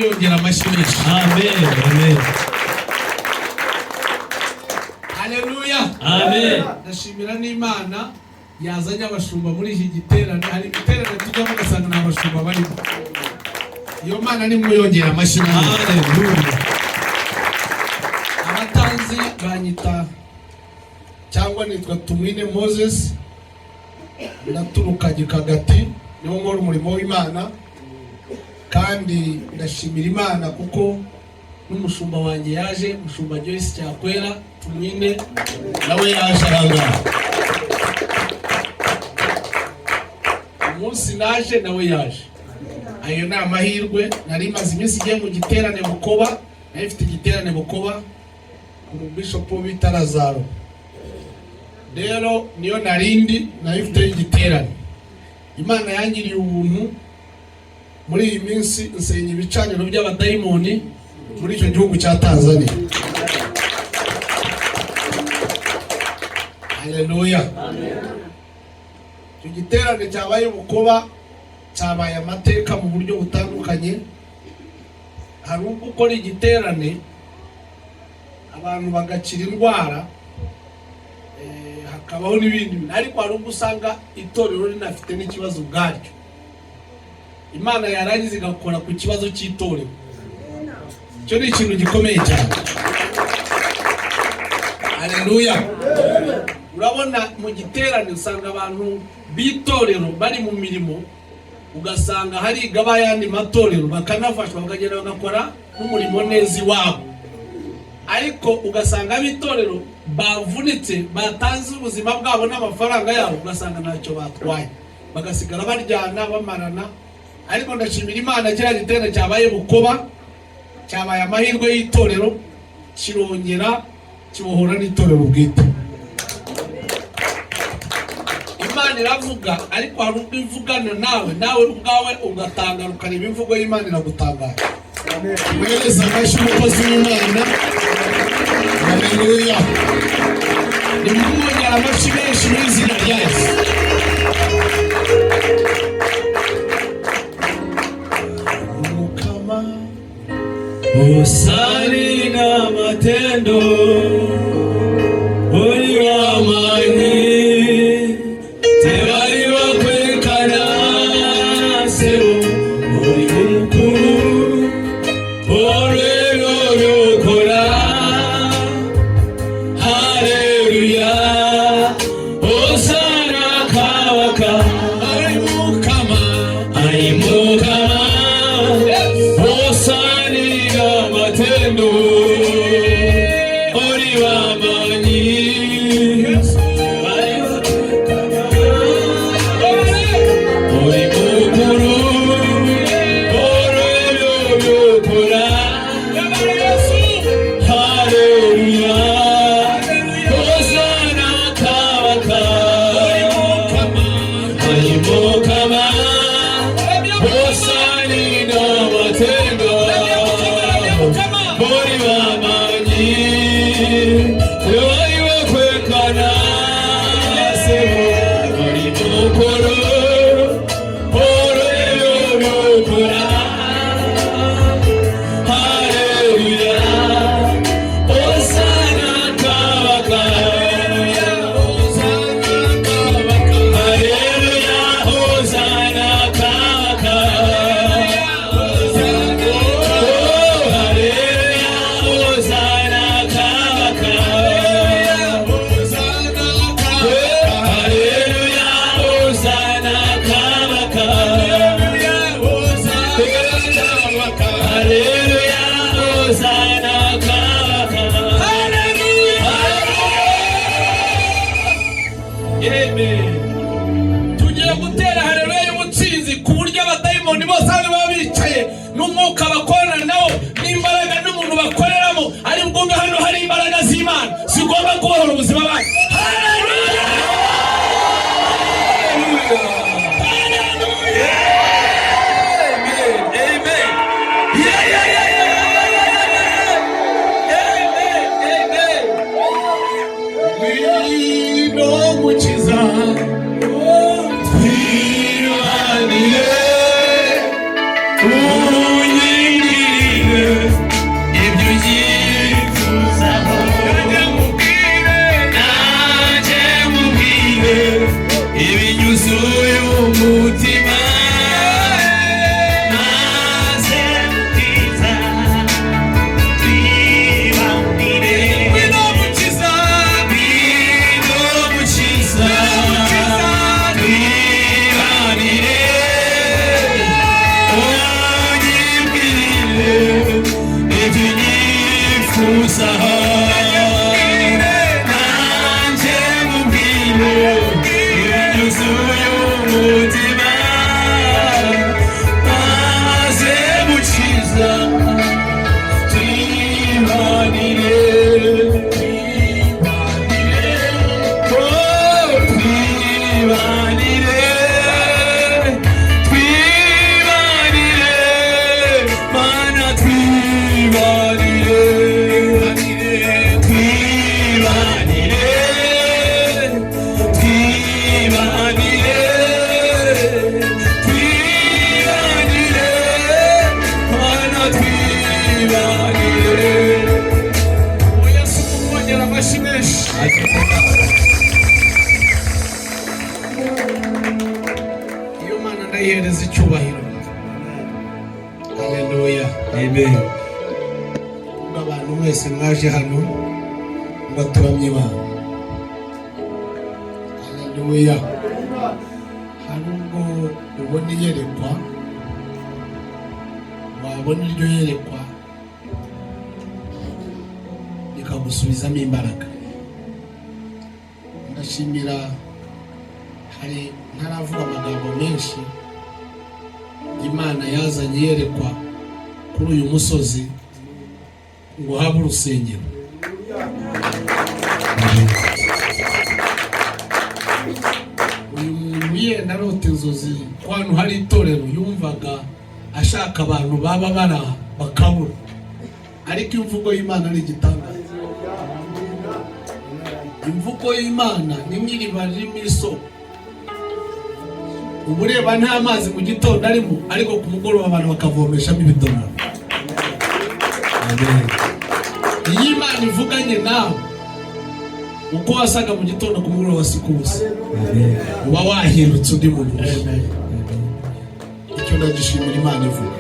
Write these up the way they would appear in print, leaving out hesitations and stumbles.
Yongera amashimwe. Amen. Amen. Haleluya. Amen. Ndashimira n'Imana yazanye abashumba muri iki giterane. Hari igiterane tujyamo ugasanga n'abashumba barimo. Iyo Mana ni muyongera amashimwe. Haleluya. Abatanzi banyita cyangwa nitwa Tumwine Moses, ndaturuka Gikagati, niho nkora umurimo w'Imana. Kandi ndashimira Imana kuko n'umushumba wanjye yaje, umushumba Joyce Cyakwera Tumwine nawe yaje aranga. Umunsi naje nawe yaje. Ayo ni amahirwe. Nari maze iminsi igiye mu giterane Bukoba, nari mfite igiterane Bukoba ku Bishop bita Lazaro. Rero niyo narindi nari mfite igiterane. Imana yangiriye ubuntu. Muri iyi minsi nsenya ibicaniro by'abadayimoni muri icyo gihugu cya Tanzania. Haleluya. Icyo giterane cyabaye Bukoba cyabaye amateka mu buryo butandukanye. Hari ubwo ukora igiterane abantu bagakira indwara, hakabaho n'ibindi, ariko hari ubwo usanga itorero rinafite n'ikibazo ubwaryo. Imana yarangiza igakora ku kibazo cy'itorero. Cyo ni ikintu gikomeye cyane. Haleluya. Urabona mu giterane usanga abantu b'itorero bari mu mirimo, ugasanga hari gabayandi matorero bakanafashwa bakagenda bagakora n'umurimo neza iwabo. Ariko ugasanga ab'itorero bavunitse, batanze ubuzima bwabo n'amafaranga yabo, ugasanga ntacyo batwaye, bagasigara baryana bamarana. Ariko ndashimira Imana kiriya giterane cyabaye Bukoba cyabaye amahirwe y'itorero, kirongera kibohora n'itorero bwite. Imana iravuga, ariko hari ubwo ivugana nawe ubwawe ugatangara ukareba imvugo y'Imana iragutangara. Mweleza amashyi umukozi w'Imana. Haleluya. Nimwongera amashyi menshi mu izina rya Yesu. Usali na matendo uri wamanyi tebari wakwekana sebo uri mukuru orero yokora. Haleluya. Osana kawaka ari mukama matendo ori wamanyi ori mukuru orero yokora. Haleluya. Hosana kawaka ari mukama osani na matendo ori wamanyi ori wakwekana sebo ori mukuru orero yokora. Haleluya. Osana kawaka haleluya. Osana kawaka tugiye gutera haleluya y'ubutsinzi ku buryo abadayimoni bose baba bicaye n'umwuka bakorana nawo n'imbaraga n'umuntu bakoreramo ari bwumve hano hari imbaraga z'Imana zigomba kubohora ubuzima bwawe. Haleluya. Mukiza twirwanire iyo Mana ndayihereza icyubahiro. Haleluya. Amen. Abantu mwese mwaje hano ngo turamye Imana. Haleluya. Hari ubwo ubona iyerekwa, wabona iryo yerekwa rikagusubizamo imbaraga. Ndashimira, hari ntaravuga amagambo menshi, Imana yazanye yerekwa kuri uyu musozi ngo habe urusengero. Uyu muntu yenda arota inzozi ko hano hari itorero, yumvaga ashaka abantu baba baraha bakabura, ariko imvugo y'Imana ari igitangaza. Imvugo y'Imana ni nk'iriba ririmo isoko. Ubu ureba nta mazi mu gitondo arimo, ariko ku mugoroba abantu bakavomeshamo ibidomoro. Iyo Imana ivuganye nawe, uko wasaga mu gitondo ku mugoroba si kubusa, uba wahindutse undi muntu. Icyo ndagishimira Imana ivuga.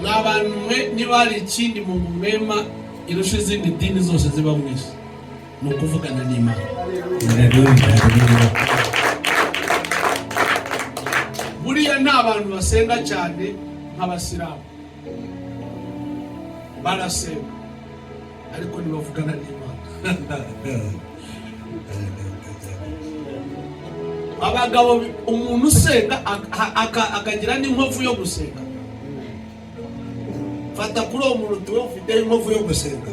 N'abantu mwe, niba hari ikindi mu mwema irusha izindi dini zose ziba mu isi, ni ukuvugana n'Imana. Buriya nta bantu basenga cyane nk'abasilamu. Barasenga ariko ntibavugana n'Imana. Abagabo, umuntu usenga akagira n'inkovu yo gusenga. Fata kuri uwo muntu tuwe ufite inkovu yo gusenga.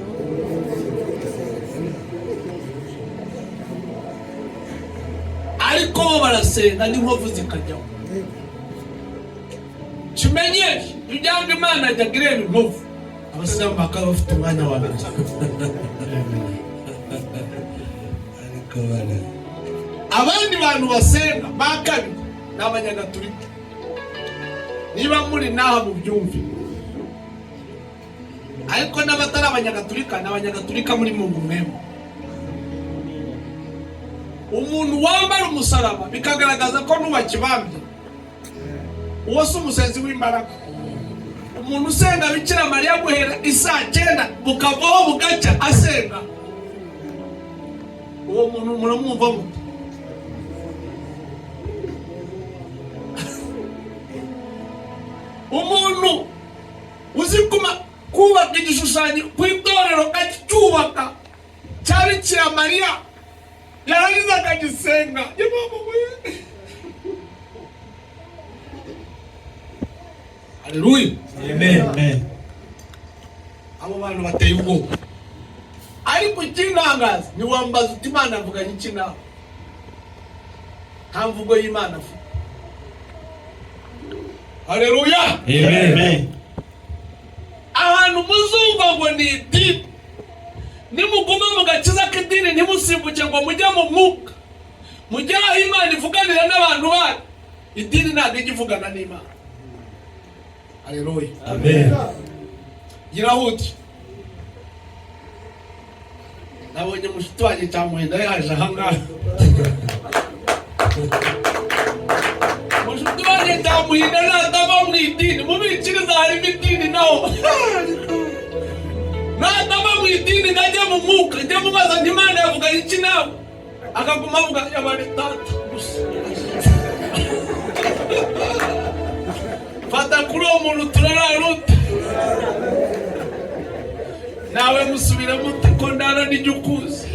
Ariko bo barasenga n'inkovu zikajyaho. Kimenyeshe ujyanga Imana ajyagira inkovu. Abasilamu bakaba bafite umwanya wa mbere. Abandi bantu basenga ba kabiri ni Abanyagatulika. Niba muri naha mu byumvi, ariko n'abatari Abanyagatulika ni Abanyagatulika muri Mungu mwema. Umuntu wambara umusaraba bikagaragaza ko n'uwakibambye, uwo si umusenzi w'imbaraga. Umuntu usenga Bikira Mariya guhera isaa 9 bukavaho bugacya asenga, uwo muntu muramwumva mute? Umuntu uzi kubaka igishushanyo ku itorero akacyubaka cya Bikira Mariya, yarangiza akagisenga. Haleluya. Amen. Abo bantu bateye ubwoba. Ariko ikintangaza ni wambaza uti Imana avuganye iki nawe? Nta mvugo y'Imana afite. Haleluya. Amen. Ahantu muzumva ngo ni idini, nimuguma mu gakiza k'idini ntimusimbuke ngo mujye mu mwuka, mujye aho Imana ivuganira n'abantu bayo. Idini ntabwo ijya ivugana n'Imana. Haleluya. Amen. Girahuti. Nabonye mushiki wanjye Cyamuhenda yaje ahangaha. Mushiki wanjye Cyamuhenda natava mu idini, mubikiriza harimo idini naho. Natava mu idini ngajya mu mwuka, njya mubaza nti Imana yavuga iki nawe? Akaguma avuga yabari tata gusa. Fata kuri uwo muntu turararuta. Nawe musubire muti ko ndara n'ijya ukuzi.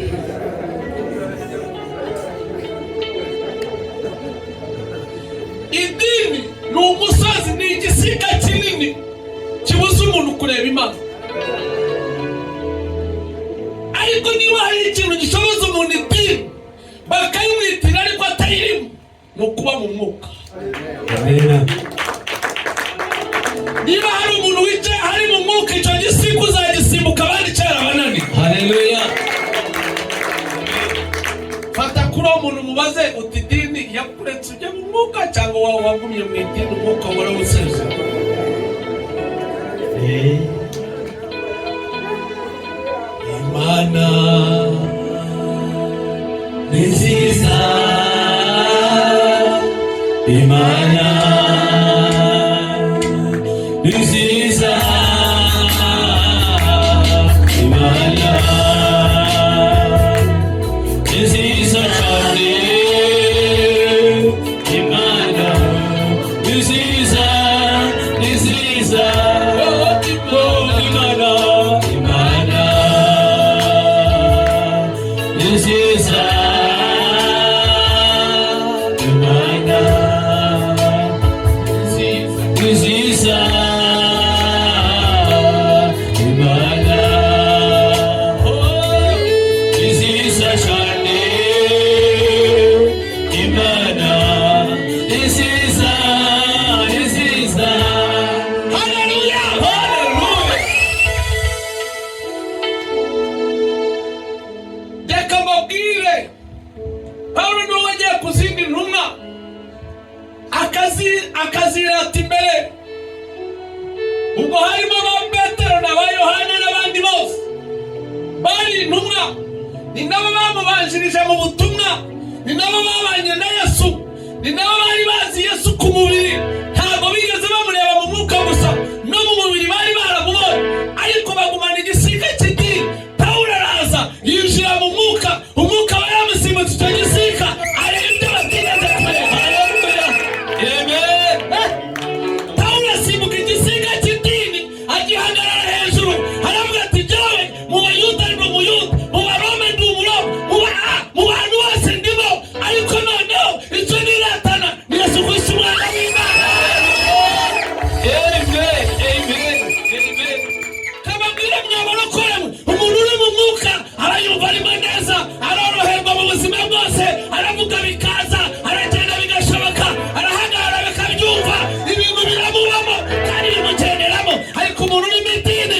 Idini ni umusozi, ni igisiga kinini kibuza umuntu kureba Imana. Ariko niba hari ikintu gishoboza umuntu idini bakayimwitira ariko atayirimo, ni ukuba mu mwuka. Amen. Niba hari umuntu wicaye hari mu mwuka, icyo gisiga uzagisimbuka abandi cyarabanani. Haleluya. Fata kuri uwo muntu mubaze uti idini yakuretse ujya mu mwuka cyangwa wawe wagumye mu idini umwuka warawuseze. Imana nziza Imana nziza cyane Imana nziza nziza Imana Imana nziza Imana nziza Imana nziza cyane Imana nziza nziza haleluya haleluya reka mbabwire Pawulo niwe wagiye ku zindi ntumwa akazirata imbere ubwo harimo ba Petero na ba Yohana n'abandi bose bari intumwa ni nabo bamubanjirije mu butumwa ni nabo babanye na Yesu ni nabo bari bazi Yesu ku mubiri ntabwo bigeze bamureba mu mwuka gusa no mu mubiri bari baramubonye ariko bagumana igisiga cy'idini Pawulo araza yinjira mu mwuka umwuka we yamusimbutse icyo gisiga areba ibyo batigeze kumureba haleluya amen Pawulo asimbuka igisiga cy'idini agihagarara hejuru aravuga ati jyewe mu Bayuda ndi umuyuda mu Baroma ndi umuroma mu bantu bose ndimo ariko noneho icyo niratana ni Yesu Kristo umwana w'Imana amen amen amen kababwira mwabarokore umuntu uri mu mwuka arayumva arimo neza aroroherwa mu buzima bwose aravuga bikaza aragenda bigashoboka arahagarara bikabyumva ibintu biramubamo kandi bimugenderamo ariko umuntu uri mu idini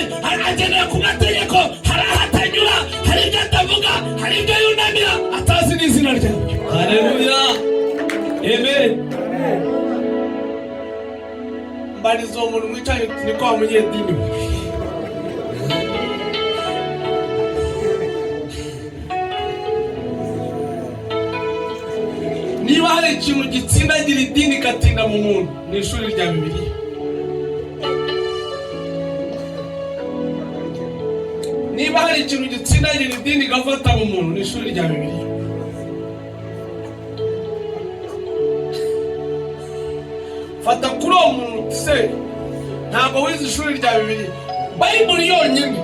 agendera ku mategeko hari aho atanyura hari ibyo atavuga hari ibyo yunamira atazi n'izina ryabyo haleluya amen mbariza uwo muntu mwicaye ni kwa munyedini we niba hari ikintu gitsindagira idini ikatinda mu muntu ni ishuri rya Bibiliya niba hari ikintu gitsindagira idini igafata mu muntu ni ishuri rya Bibiliya fata kuri uwo muntu se ntabwo wize ishuri rya Bibiliya Bayibuli yonyine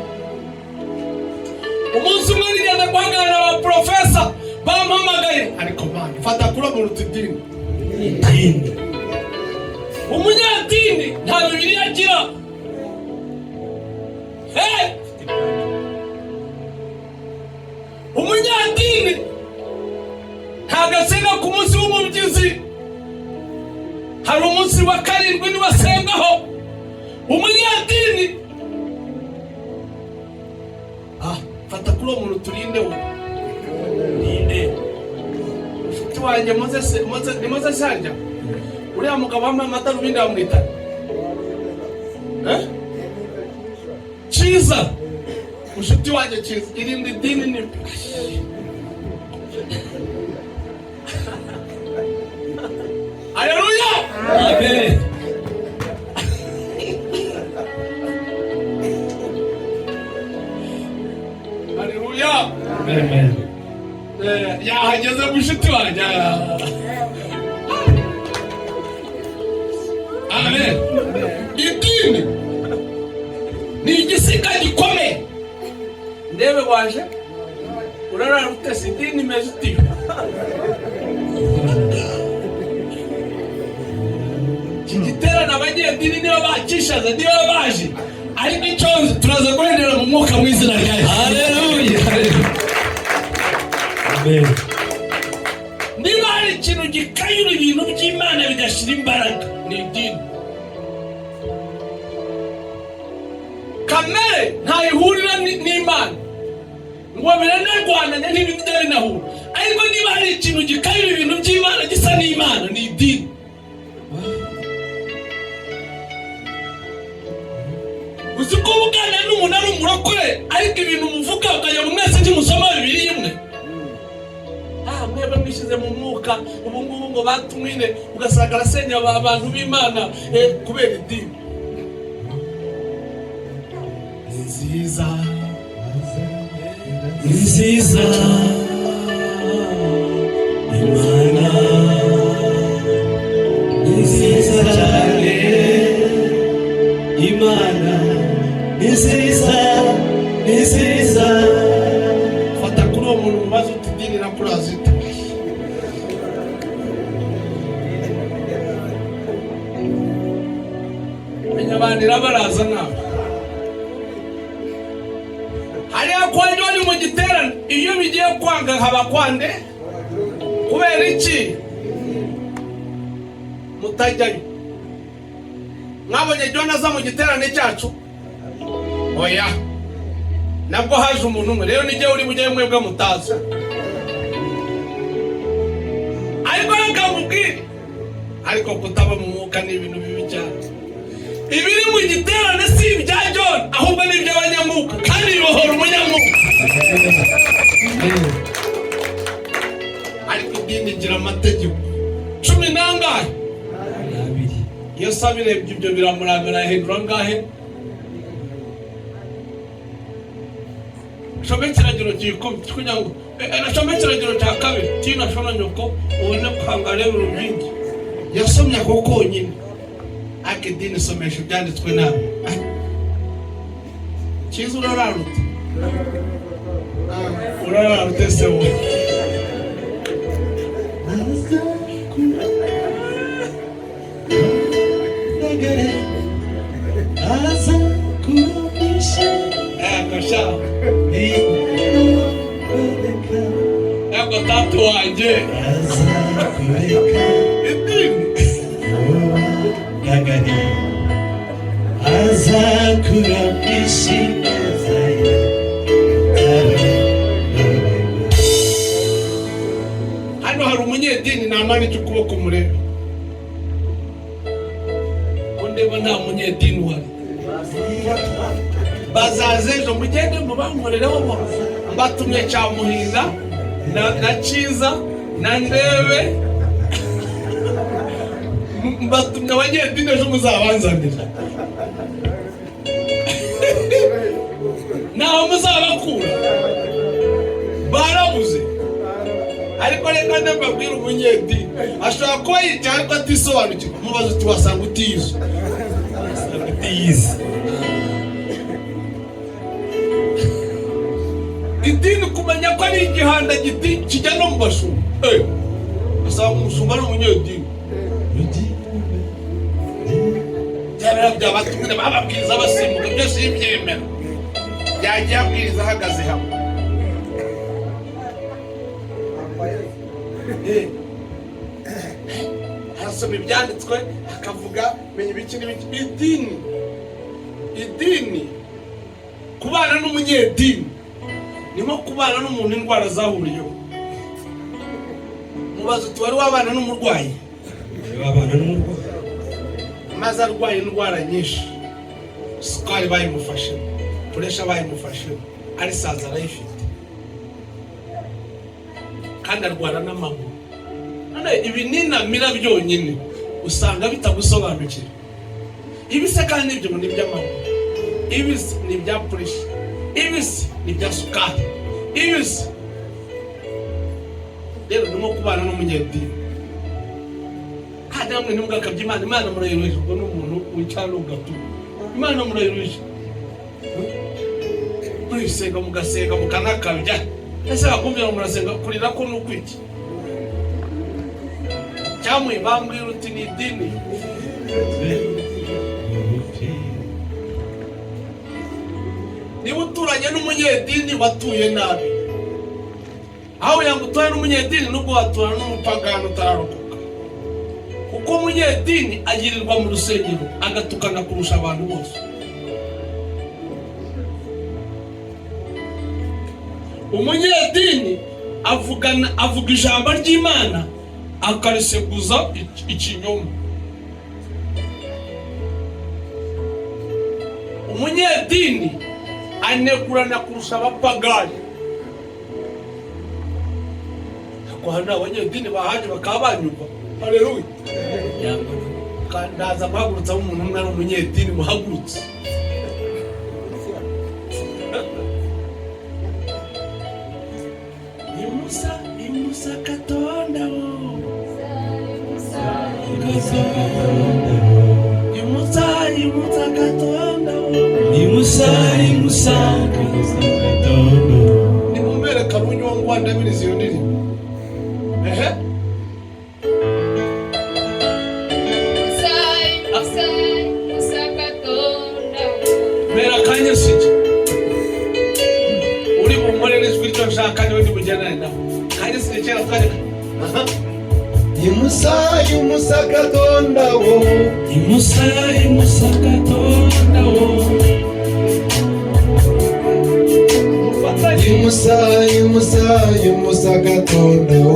umunsi umwe nigeze guhagarara abaprofesa bampamagaye ariko mani fata kuri uwo muntu idini umunyadini nta Bibiliya agira umunyadini ntabwo asenga ku munsi w'umubyizi hari umunsi wa karindwi niwasengaho umunyadini fata kuri uwo muntu turinde we ninde ufite wanjye Moses harya uriya mugabo wambaye amadarubindi bamwita Cyiza mushuti wanjye Cyiza irinde idini ni haleluya amen haleluya amen yahageze mushuti wanjye amen idini ni igisiga gikomeye ndebe waje urarara utese idini imeze uti kigiterana abanyedini nibo bakishaza nibo baje ariko icyonzi turaza guhendera mu mwuka mu izina rya Yesu haleluya amen niba hari ikintu gikayura ibintu by'Imana bigashira imbaraga ni idini kamere ntayihurira n'Imana ngo biranarwana n'ibindi binahura ariko niba hari ikintu gikayura ibintu by'Imana gisa n'Imana ni idini uko ugana n'umuntu ari umurokore ariko ibintu muvuga ukajya mu mwese ntimusoma Bibiliya imwe mwebwe mwishyize mu mwuka ubu ngubu ngo batumwine ugasanga arasenya abantu b'Imana kubera idini nziza nziza Imana nziza cyane Imana nziza nziza. fata kuri uwo muntu mubaze uti idini nakurazi ite menya abantu irabaraza nawe hariya kwanje wari mu giterane iyo bigiye kwanga haba kwande kubera iki mutajyayo mwabonye Jonas mu giterane cyacu oya nabwo haje umuntu umwe rero nijye uri mujye mwebwe mutazi ariko akamubwira ariko kutaba mu mwuka ni ibintu bibi cyane ibiri mu giterane si ibya John ahubwo ni iby'abanyamwuka kandi bibohora umunyamwuka ariko idini igira amategeko 10 n'angahe iyo sabirebye ibyo biramurambira hejuru angahe shome kiragiro gikomeye kugira ngo shome kiragiro cya kabiri tina shona nyoko ubone kwangare urubingi yasomye ako konyine akedini somesha byanditswe nabi kizu urararute urararute se wowe aza kurudisha akasha ako tatu wanjye aza kureka idini gagari aza kurudisha zaye hano hari umunyedini namanike ukuboko murebe ko ndeba nta munyedini uhari bazaze ejo mugende mubankorereho bo mbatumye Cyamuhinda na Cyiza na Ndebe mbatumye abanyedini ejo muzabanzanira naho muzabakura barabuze ariko reka ndababwira umunyedini ashobora kuba yicaye ariko atisobanukirwa mubaze uti wasanga utiyizi idini kumenya ko ari igihanda giti kijya no mu bashumba asanga umushumba ari umunyedini byabera byabatumwe bababwiriza basimbuka byose yibyemera yagiye abwiriza ahagaze hamwe harasoma ibyanditswe akavuga menya ibiki n'ibiki idini kubana n'umunyedini nimo kubana n'umuntu indwara zahuriyeho mubaze uti wari wabana n'umurwayi maze arwaye indwara nyinshi sukari bayimufashe puresha bayimufashe ari saza arayifite kandi arwara n'amaguru none ibininamira byonyine usanga bitagusobanukira ibise kandi ibyo ni iby'amaguru ibise ni ibya puresha ibise ni ibya sukari ibise rero ni nko kubana n'umunyedini kandi namwe ntimugakabye Imana murayiruhije ubwo n'umuntu wicara n'ugatuma Imana murayiruhije murisenga mugasenga mukanakabya ese bakumvira murasenga kurira ko n'ukwiki cyamwe bambwira uti ni idini niba uturanye n'umunyedini watuye nabi aho yangutuye n'umunyedini nubwo waturana n'umupagani utararokoka kuko umunyedini agirirwa mu rusengero agatukana kurusha abantu bose umunyedini avuga ijambo ry'Imana akariseguza ikinyoma umunyedini anegurana kurusha abapagani ko hano abanyedini bahaje bakaba banyurwa haleluya kandaza guhagurutsa umuntu umwe ari umunyedini muhagurutse musakatonda wo musakatonda wo nimumere kabunyongwa ndabiriza iyo ndirimbo mera kanya sije uri bumorere ijwi ryo nshaka niwe ndi bugenane nawe kanya sije cyera kanya Musakatonda wo musakatonda wo musakatonda wo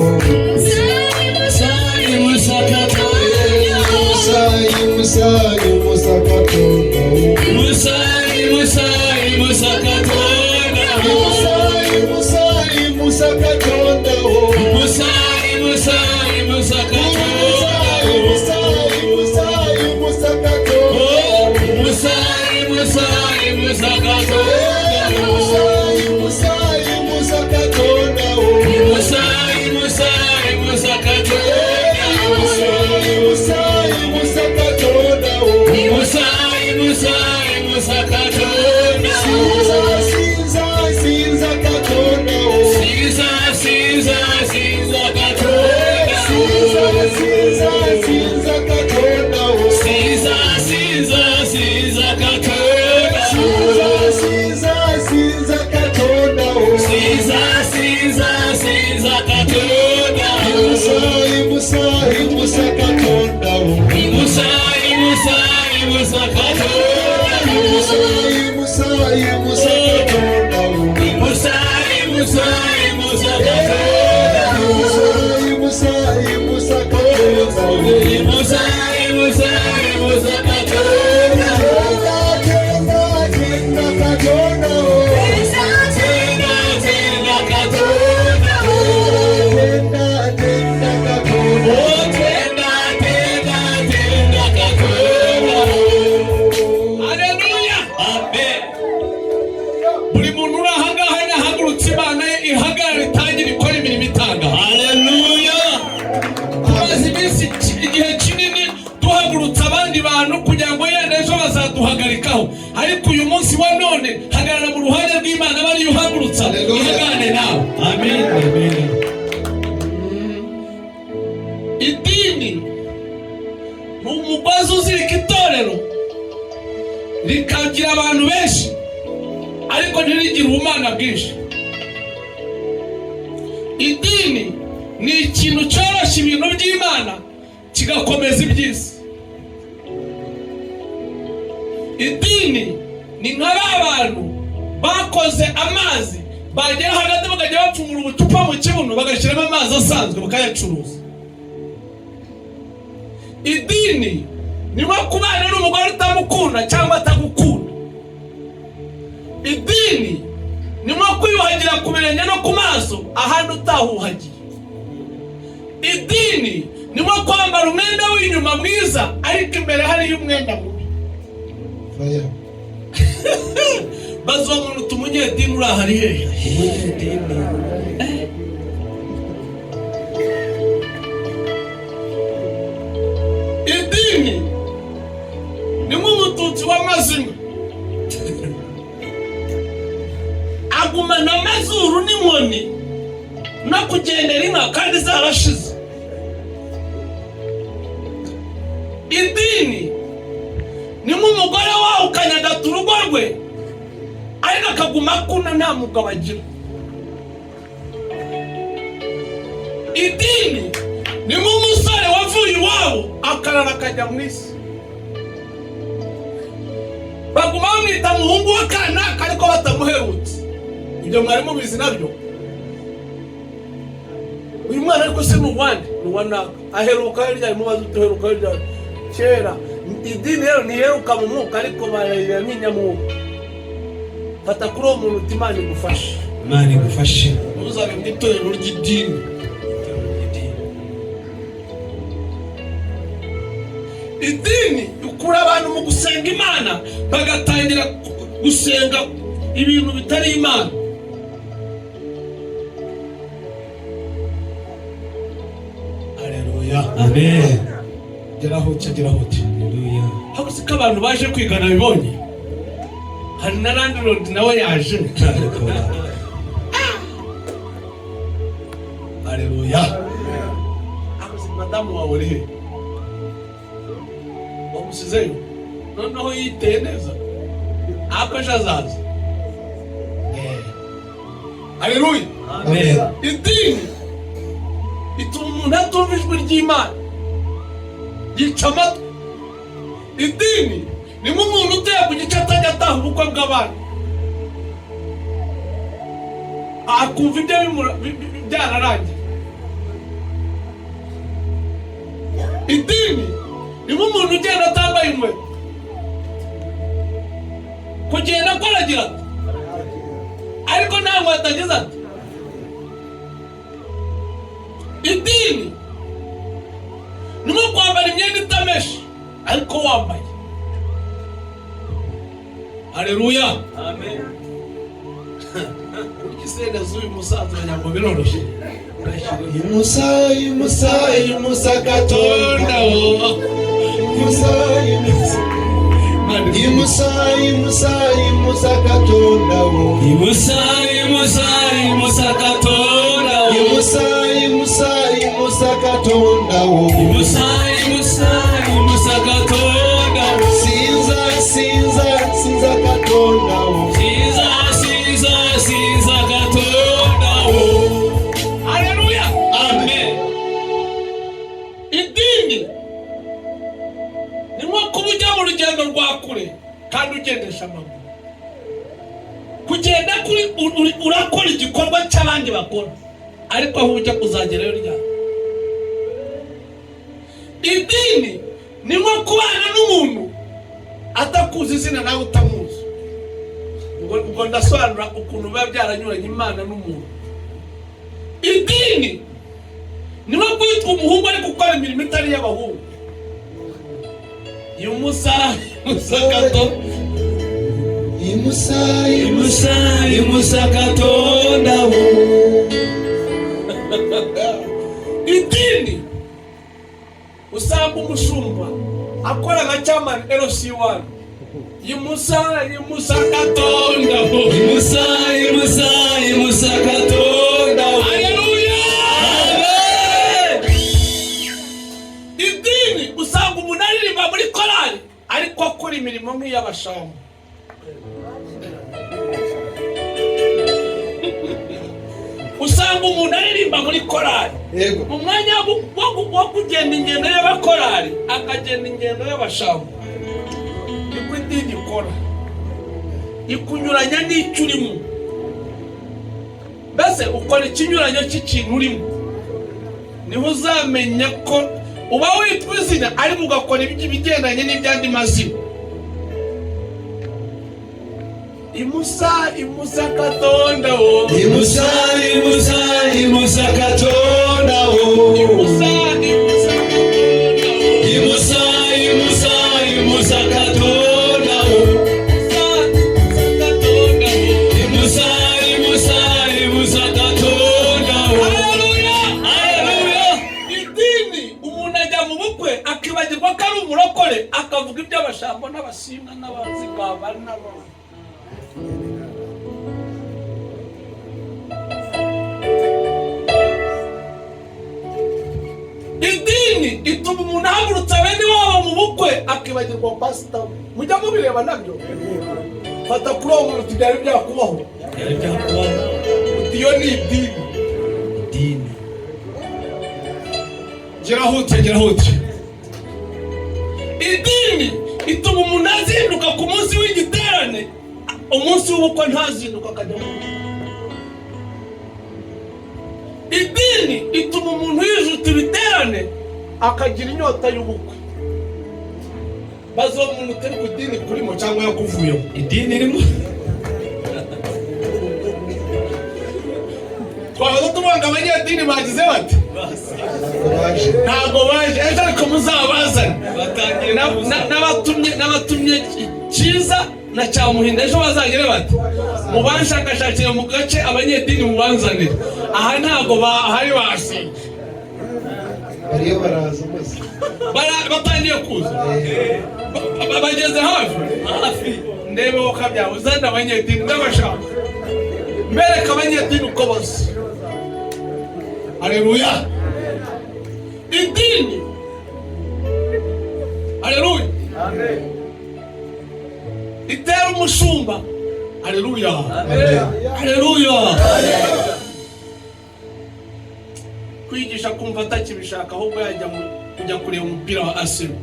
ariko uyu munsi wa none hagarara mu ruhande rw'Imana bari yuhagurutsa ihagane nawe. Amen. Idini mu mugozi uzirika itorero rikagira abantu benshi ariko ntirigire ubumana bwinshi. Idini ni ikintu cyoroshya ibintu by'Imana kigakomeza iby'isi. Idini ni nk'abantu bakoze amazi bagera hagati bakajya bapfumura ubucupa mu kibuno bagashyiramo amazi asanzwe bakayacuruza. Idini ni nko kubana n'umugore utamukunda cyangwa atagukunda. Idini ni nko kwiyuhagira ku birenge no ku maso ahandi utahuhagiye. Idini ni nko kwambara umwenda w'inyuma mwiza ariko imbere hariyo umwenda mubi. Bazo umuntu tumunyedini uri ahari hehe? Idini ni nk'umututsi w'amazimwe agumana amazuru n'inkoni no kugendera inka kandi zarashize. Idini ni nk'umugore wawe ukanyagata urugo rwe ariko akaguma akuna nta mugabo agira. Idini ni nk'umusore wavuye iwabo akarara akajya mu isi baguma bamwita muhungu we kanaka ariko batamuherutse. Ibyo mwari mubizi nabyo. Uyu mwana ariko se n'uwandi n'uwanaka aheruka hirya mubaza utuheruka hirya kera. Idini rero ntiheruka mu mwuka ariko barayira nk'inyamwuka. Fata kuri uwo muntu uti Imana igufashe. Imana igufashe. Uzabe mu itorero ry'idini. Idini ukura abantu mu gusenga Imana bagatangira gusenga ibintu bitari Imana. haleluya Amen. geraho Hallelujah. hakuzi ko abantu baje kwigana bibonye hari na landlord nawe yaje haleluya hakuzi madamu wawe uri he wamusizeyo noneho yiteye neza ako ejo azaza haleluya Amen. idini ituma umuntu atumva ijwi ry'Imana yica amatwi. Idini ni nk'umuntu uteye ku gice atajya ataha ubukwe bw'abandi akumva ibyo byararangiye. Idini ni nk'umuntu ugenda atambaye inkweto kugenda akoragira ati ariko nta nkweto agize ati. Idini ni nko kwambara imyenda itameshe ariko wambaye. Haleluya. Amen. Urikisenda z'uyu musaza nyambo biroroshye. Imusa Katonda wo. Imusa Katonda wo. Imusa Katonda wo. Imusa Katonda wo. Imusa Katonda wo. Sinza Katonda wo. Sinza Katonda wo. Haleluya. Amen. Idini ni nko kuba ujya mu rugendo rwa kure kandi ugendesha amaguru. Kugenda kuri urakora igikorwa cy'abandi bakora ariko aho ujya kuzagerayo ryari. Idini ni nko kubana n'umuntu atakuzi izina nawe utamuzi. Ubwo ndasobanura ukuntu biba byaranyuranye Imana n'umuntu. Idini ni nko kwitwa umuhungu ariko gukora imirimo itari y'abahungu. Imusa Katonda. Imusa Katonda wo. Idini usanga umushumba akora nka chairman LC1. Imusa Katonda wo. Imusa Katonda wo. Haleluya. Amen. Idini usanga umuntu aririmba muri korali ariko akora imirimo nk'iy'abashamba. Usanga umuntu aririmba muri korali mu mwanya wo kugenda ingendo y'abakorali akagenda ingendo y'abashamba. Niko idini ikora, ikunyuranya n'icyo urimo. Mbese ukora ikinyuranyo cy'ikintu urimo niho uzamenya ko uba witwa izina ariko ugakora ibigendanye n'ibyandi mazina. Imusa Katonda wo. Imusa Katonda wo. Imusa Katonda wo. Imusa Katonda wo. Haleluya. Idini umuntu ajya mu bukwe akibagirwa ko ari umurokore akavuga iby'abashambo n'abasinga n'abazigaba n'abandi. Idini ituma umuntu ahagurutsa bene wabo mu bukwe akibagirwa pastor. Mujya mubireba nabyo. Fata kuri uwo muntu byari byakubaho. Iyo ni idini. Geraho. Idini ituma umuntu azinduka ku munsi w'igiterane, umunsi w'ubukwe ntazinduka akajya mu bukwe. Idini ituma umuntu yijuta ibiterane akagira inyota y'ubukwe. Bazo umuntu utari ku idini kurimo cyangwa yakuvuyeho. Idini irimo. Twabaza tubanga abanyedini bagize bati ntabwo baje ejo ariko muzabazane n'abatumye cyiza na cyamuhinda ejo bazagere bati mubanshakashakira mu gace abanyedini mubanzanire aha ntabwo bahari basi. iyo baraza bose batangiye kuza bageze hafi ndebe wo kabya uzana abanyedini n'abashaka mbereka abanyedini uko bose. Haleluya. Idini. Haleluya. Amen. Itera umushumba. Haleluya. Amen. Haleluya. Kwigisha kumva atakibishaka ahubwo yajya kujya kureba umupira wa Arsenal.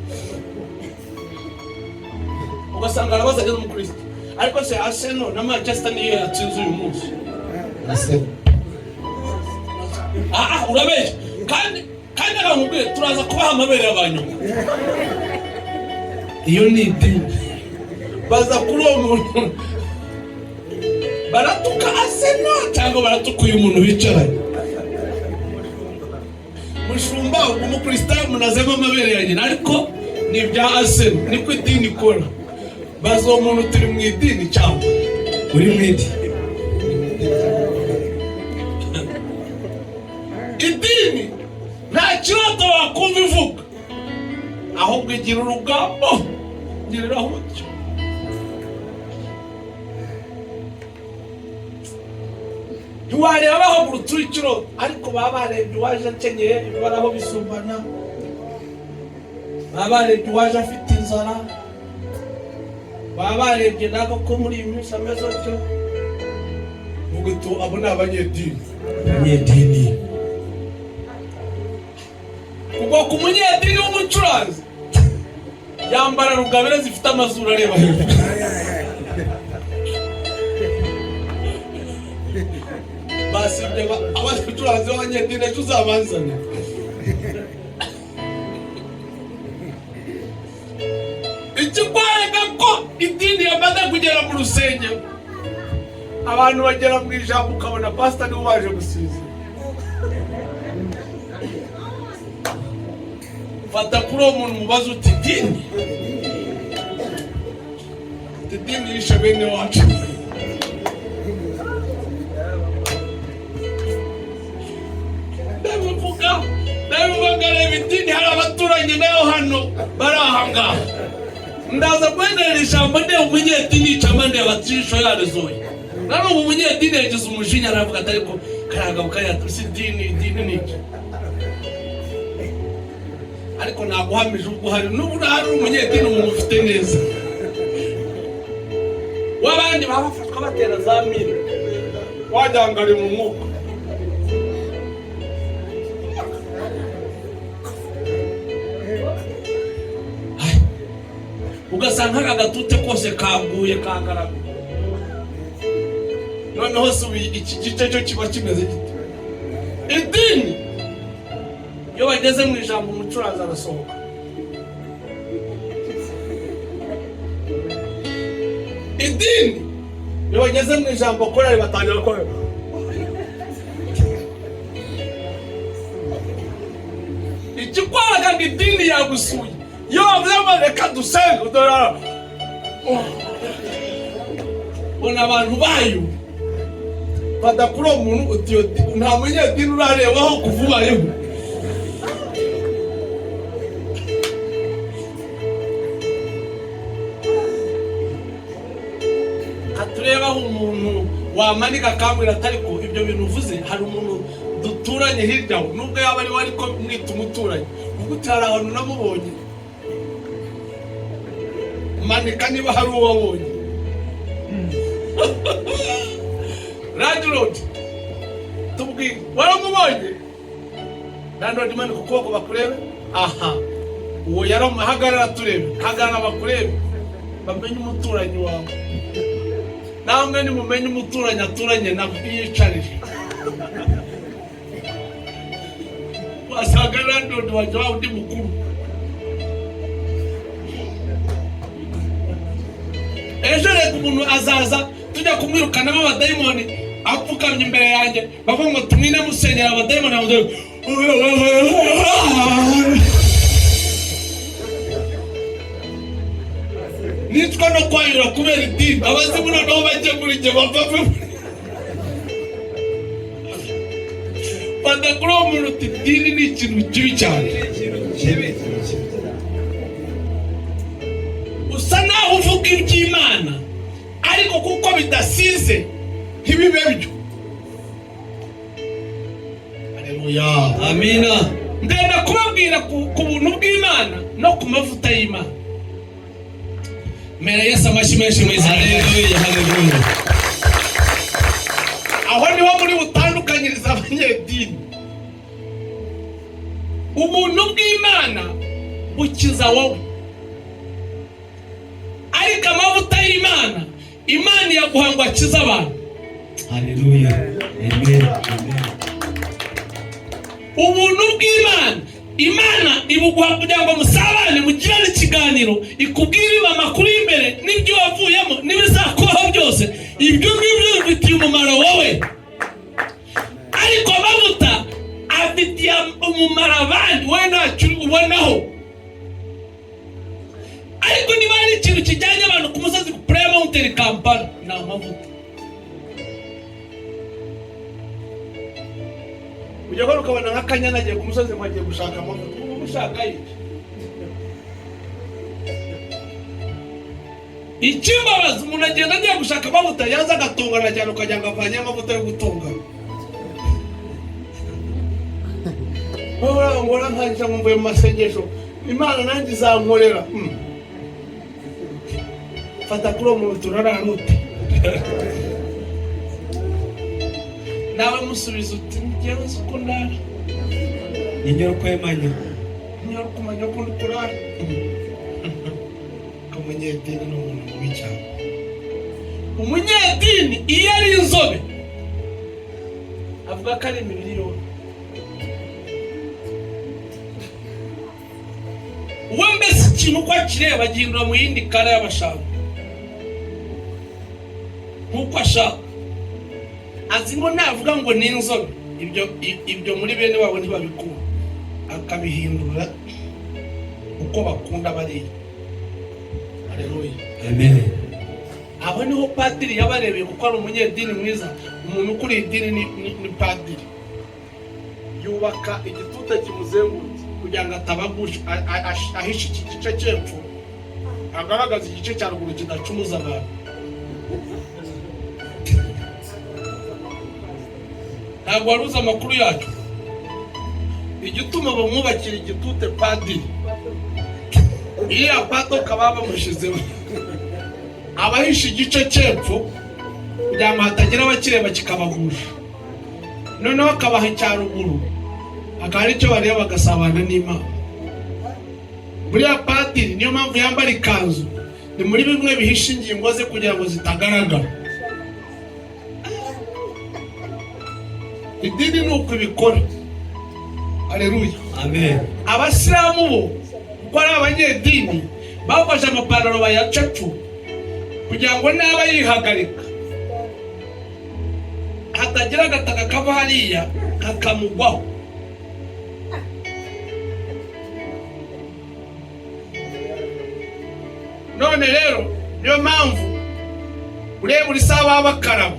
Ugasanga arabaza ageze mu Kristo. Ariko se Arsenal na Manchester niyo yatsinze uyu munsi. Arsenal. Urabeshya. Kandi aramubwiye turaza kubaha amabere y'abanyu. Iyo ni idini. Baza kuri uwo muntu. Baratuka Arsenal cyangwa baratuka uyu muntu bicaranye. Mushumba umukristo munazemo amabere ya nyina ariko ni bya Arsenal niko idini ikora. Baza umuntu turi mu idini cyangwa uri mu idini. Idini nta kibazo wakumva ivuga ahubwo igira urugamba ngiriraho utyo. Ntiwareba bahagurutse urikiro ariko baba barebye uwaje akenyeye baraho bisumbana, baba barebye uwaje afite inzara, baba barebye nako ko muri iyi minsi ameze atyo. Vuga tu abo ni abanyedini. Kuko ku munyedini w'umucuranzi yambara rugabire zifite amazuru areba hejuru. Basibye abacuranzi b'abanyedini ejo uzabanzane. Ikikwereka ko idini yamaze kugera mu rusengero, abantu bagera mu ijambo ukabona pastor niwe waje gusiza. Fata kuri uwo muntu mubaza uti idini yishe bene wacu. Ndabivuga reba idini hari abaturanyi nayo hano barahanga. Ndaza kwenderera ijambo ndeba umunyedini cyangwa ndeba abatisho yarezoye. Nano umunyedini yagize umujinya aravuga ati ariko karagabo kayatusi idini niki. Ariko naguhamije ubwo hari n'uburi umunyedini umufite neza. Wabandi bafatwa batera za miri wajyangari mu mwuka. Ugasanga agatute kose kaguye kangaraga. Noneho se iki gice cyo kiba kimeze gite? Idini iyo bageze mu ijambo umucuranzi arasohoka. Idini iyo bageze mu ijambo korari batangira korera. Ikikwaraga idini yagusuye. Yo avuga reka dusenge udora. Bona abantu bayo badakura umuntu utiyo nta munyedini urarebaho kuvubayeho. Aturebaho umuntu wamanika kamera atariko ibyo bintu uvuze hari umuntu duturanye hirya nubwo yaba ari wari ko mwita umuturanye ubwo utari ahantu namubonye. Manika niba hari uwo wabonye. Radroad tubwi waramubonye Radroad manika ukuboko bakurebe. Aha uwo yaramuhagarara turebe hagarara bakurebe bamenye umuturanyi wawe. Namwe nimumenye umuturanyi aturanye na yicarije. Wasaga Radroad wajya undi mukuru. Ejo reka umuntu azaza tujya kumwirukana abadayimoni apfukamye imbere yanjye bavuga ngo tumwine musenyera abadayimoni avuga nitwa no kwayura kubera idini abazimu noneho bajye muri jye bapfa badakura umuntu uti idini ni ikintu kibi cyane. Usa naho uvuga iby'Imana ariko kuko bidasize ntibibe byo. Haleluya, amina. Ndenda kubabwira ku buntu bw'Imana no ku mavuta y'Imana. Mere Yesu amashyi menshi mu izina. Haleluya, haleluya. Aho niho muri butandukanyiriza abanyedini. Ubuntu bw'Imana bukiza wowe, ariko amavuta y'Imana, Imana yaguha ngo akize abantu. Haleluya, amen. Ubuntu bw'Imana, Imana ibuguha kugira ngo musabane mugirane ikiganiro, ikubwire amakuru y'imbere n'ibyo wavuyemo n'ibizakubaho byose. Ibyo ngibyo bifitiye umumaro wowe, ariko amavuta afitiye umumaro abandi wowe ntacyo ubonaho. Ariko niba ari ikintu kijyanye abantu ku musozi Prayer Mountain Kampala, ni amavuta. Ujya ko ukabona nk'akanyana agiye ku musozi ngo agiye gushaka amavuta, ushaka iki? Ikimbabaza umuntu agenda agiye gushaka amavuta, yaza agatungana cyane ukagira ngo avanye amavuta yo gutungana. Ngora nkanje mvuye mu masengesho, Imana nanjye izankorera. Fata kuri umuntu turararute. Nawe musubiza uti ngewe uko ndara. Ninyoro kwemanya. Ninyoro kumanya ko kurara. Umunyedini n'umuntu mubi cyane. Umunyedini iyo ari inzobe avuga ko ari imibiri yose. Uwo mbese ikintu uko akireba agihindura mu yindi kara y'abashaka nk'uko ashaka. Azi ngo navuga ngo ni inzobe, ibyo muri bene wabo ntibabikunda, akabihindura uko bakunda bariya. Haleluya, amen. Aho niho padiri yabarebeye kuko ari umunyedini mwiza. Umuntu ukuriye idini ni padiri. Yubaka igituta kimuzengurutse kugira ngo atabagusha, ahisha iki gice cy'epfo, agaragaza igice cya ruguru kidacumuza abantu. Ntabwo waruzi amakuru yacu. Igituma bamwubakira igitute padiri, iya pato kaba bamushizeho, abahisha igice cy'epfo kugira ngo hatagira abakireba kikabagusha. Noneho akabaha icya ruguru, akaba ari cyo bareba bagasabana n'Imana. Buriya padiri niyo mpamvu yambara ikanzu, ni muri bimwe bihisha ingingo ze kugira ngo zitagaragara. Idini ni uko ibikora. Haleluya, amen. Abasilamu bo uko ari abanyedini bafashe amapantaro bayacacu kugira ngo naba yihagarika hatagira agataka kava hariya kakamugwaho. None rero niyo mpamvu ureba uri sawa bakaraba.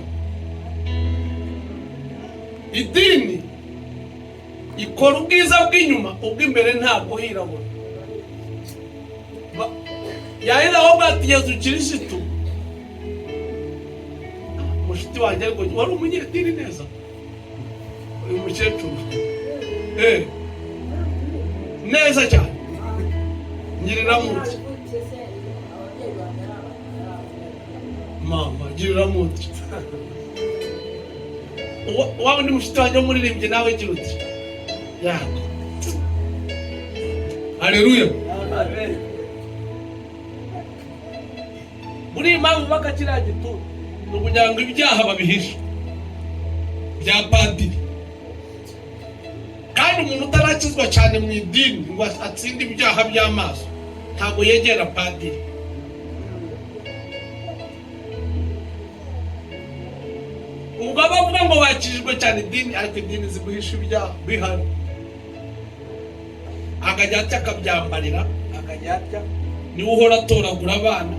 Idini ikora ubwiza bw'inyuma, ubw'imbere ntabwo hirabura. Yahera aho bwatigeze ukirisitu. Mushiti wanjye ariko wari umunyedini neza, uyu mukecuru neza cyane, ngirira muti mama, ngirira muti. Waba ndi mushiti wanjye umuririmbye nawe gira uti yako. Haleluya, amen. Muri impamvu baka kiriya gitutu ni ukugira ngo ibyaha babihishe bya padiri. Kandi umuntu utarakizwa cyane mu idini ngo atsinde ibyaha by'amaso ntabwo yegera padiri. Ubwo bavuga ngo bakijijwe cyane idini, ariko idini ziguhisha ibyaha bihari. Akajya atya akabyambarira, akajya atya, niwe uhora atoragura abana.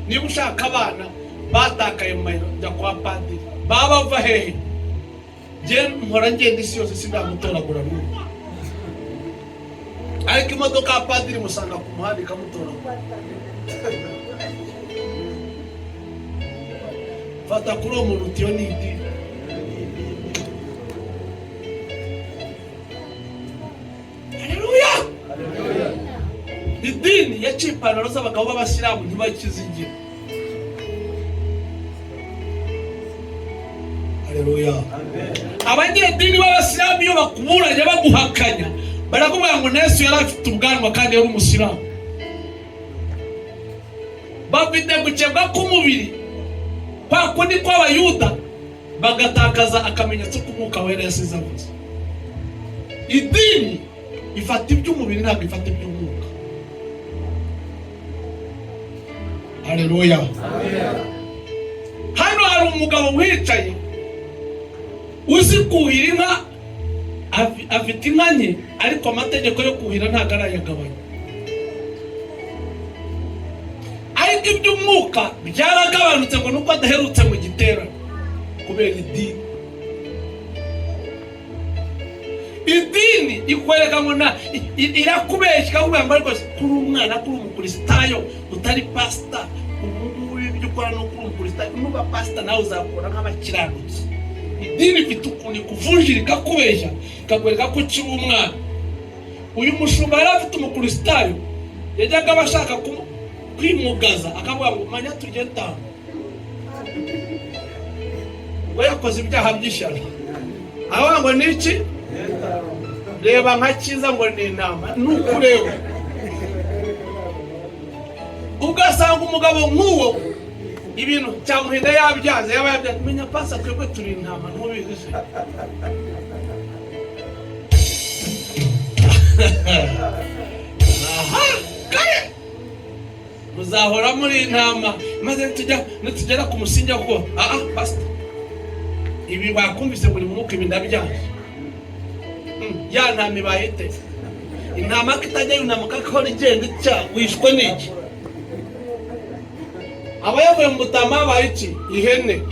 Niba ushaka abana batakaye mu mayira, jya kwa padiri. baba bava hehe je mpora ngenda isi yose sindamutoragura n'umwe ariko imodoka ya padiri musanga ku muhanda ikamutoragura. Fata kuri uwo muntu utiyo ni idini. Haleluya. Idini yaciye ipantaro z'abagabo b'abasilamu ntibakizingira. Haleluya. Abanyedini b'abasilamu iyo bakuburanye baguhakanya barakubwira ngo Yesu yari afite ubwanwa kandi yari umusilamu. Bafite gukebwa k'umubiri kwa kundi kw'abayuda bagatakaza akamenyetso k'umwuka wera yasize avuze. Idini ifata iby'umubiri ntabwo ifata iby'umwuka. Haleluya. Hano hari umugabo wicaye uzi kuhira inka, afite inka nke ariko amategeko yo kuhira ntabwo arayagabanya. Ariko iby'umwuka byaragabanutse ngo nuko adaherutse mu giterane kubera idini. Idini ikwereka ngo irakubeshya ikakubwira ngo ariko kuri umwana kuri umukristayo utari pastor ubu ibyo ukora no kuri umukristayo nuba pastor nawe uzakora nk'abakiranutsi. Idini ifite ukuntu ikuvunjira ikakubeshya ikakwereka ko ukiri umwana. Uyu mushumba yari afite umukristayo yajyaga abashaka kwimugaza akavuga ngo manya tugenda we yakoze ibyaha by'ishyano aho ngo niki reba nka kiza ngo ni intama nukureba ugasanga umugabo nk'uwo ibintu cyamuhinde yabyanze yabyanze menya pasa twebwe turi intama ntubizi. Aha kare muzahora muri intama maze nitugera ku musingi ko pastor ibi bakumvise muri mwuka ibi ndabyanze. Ya ntama ibayite intama kitajya yunamuka ko rigenda cya wishwe niki abayavuye mu butama bayiki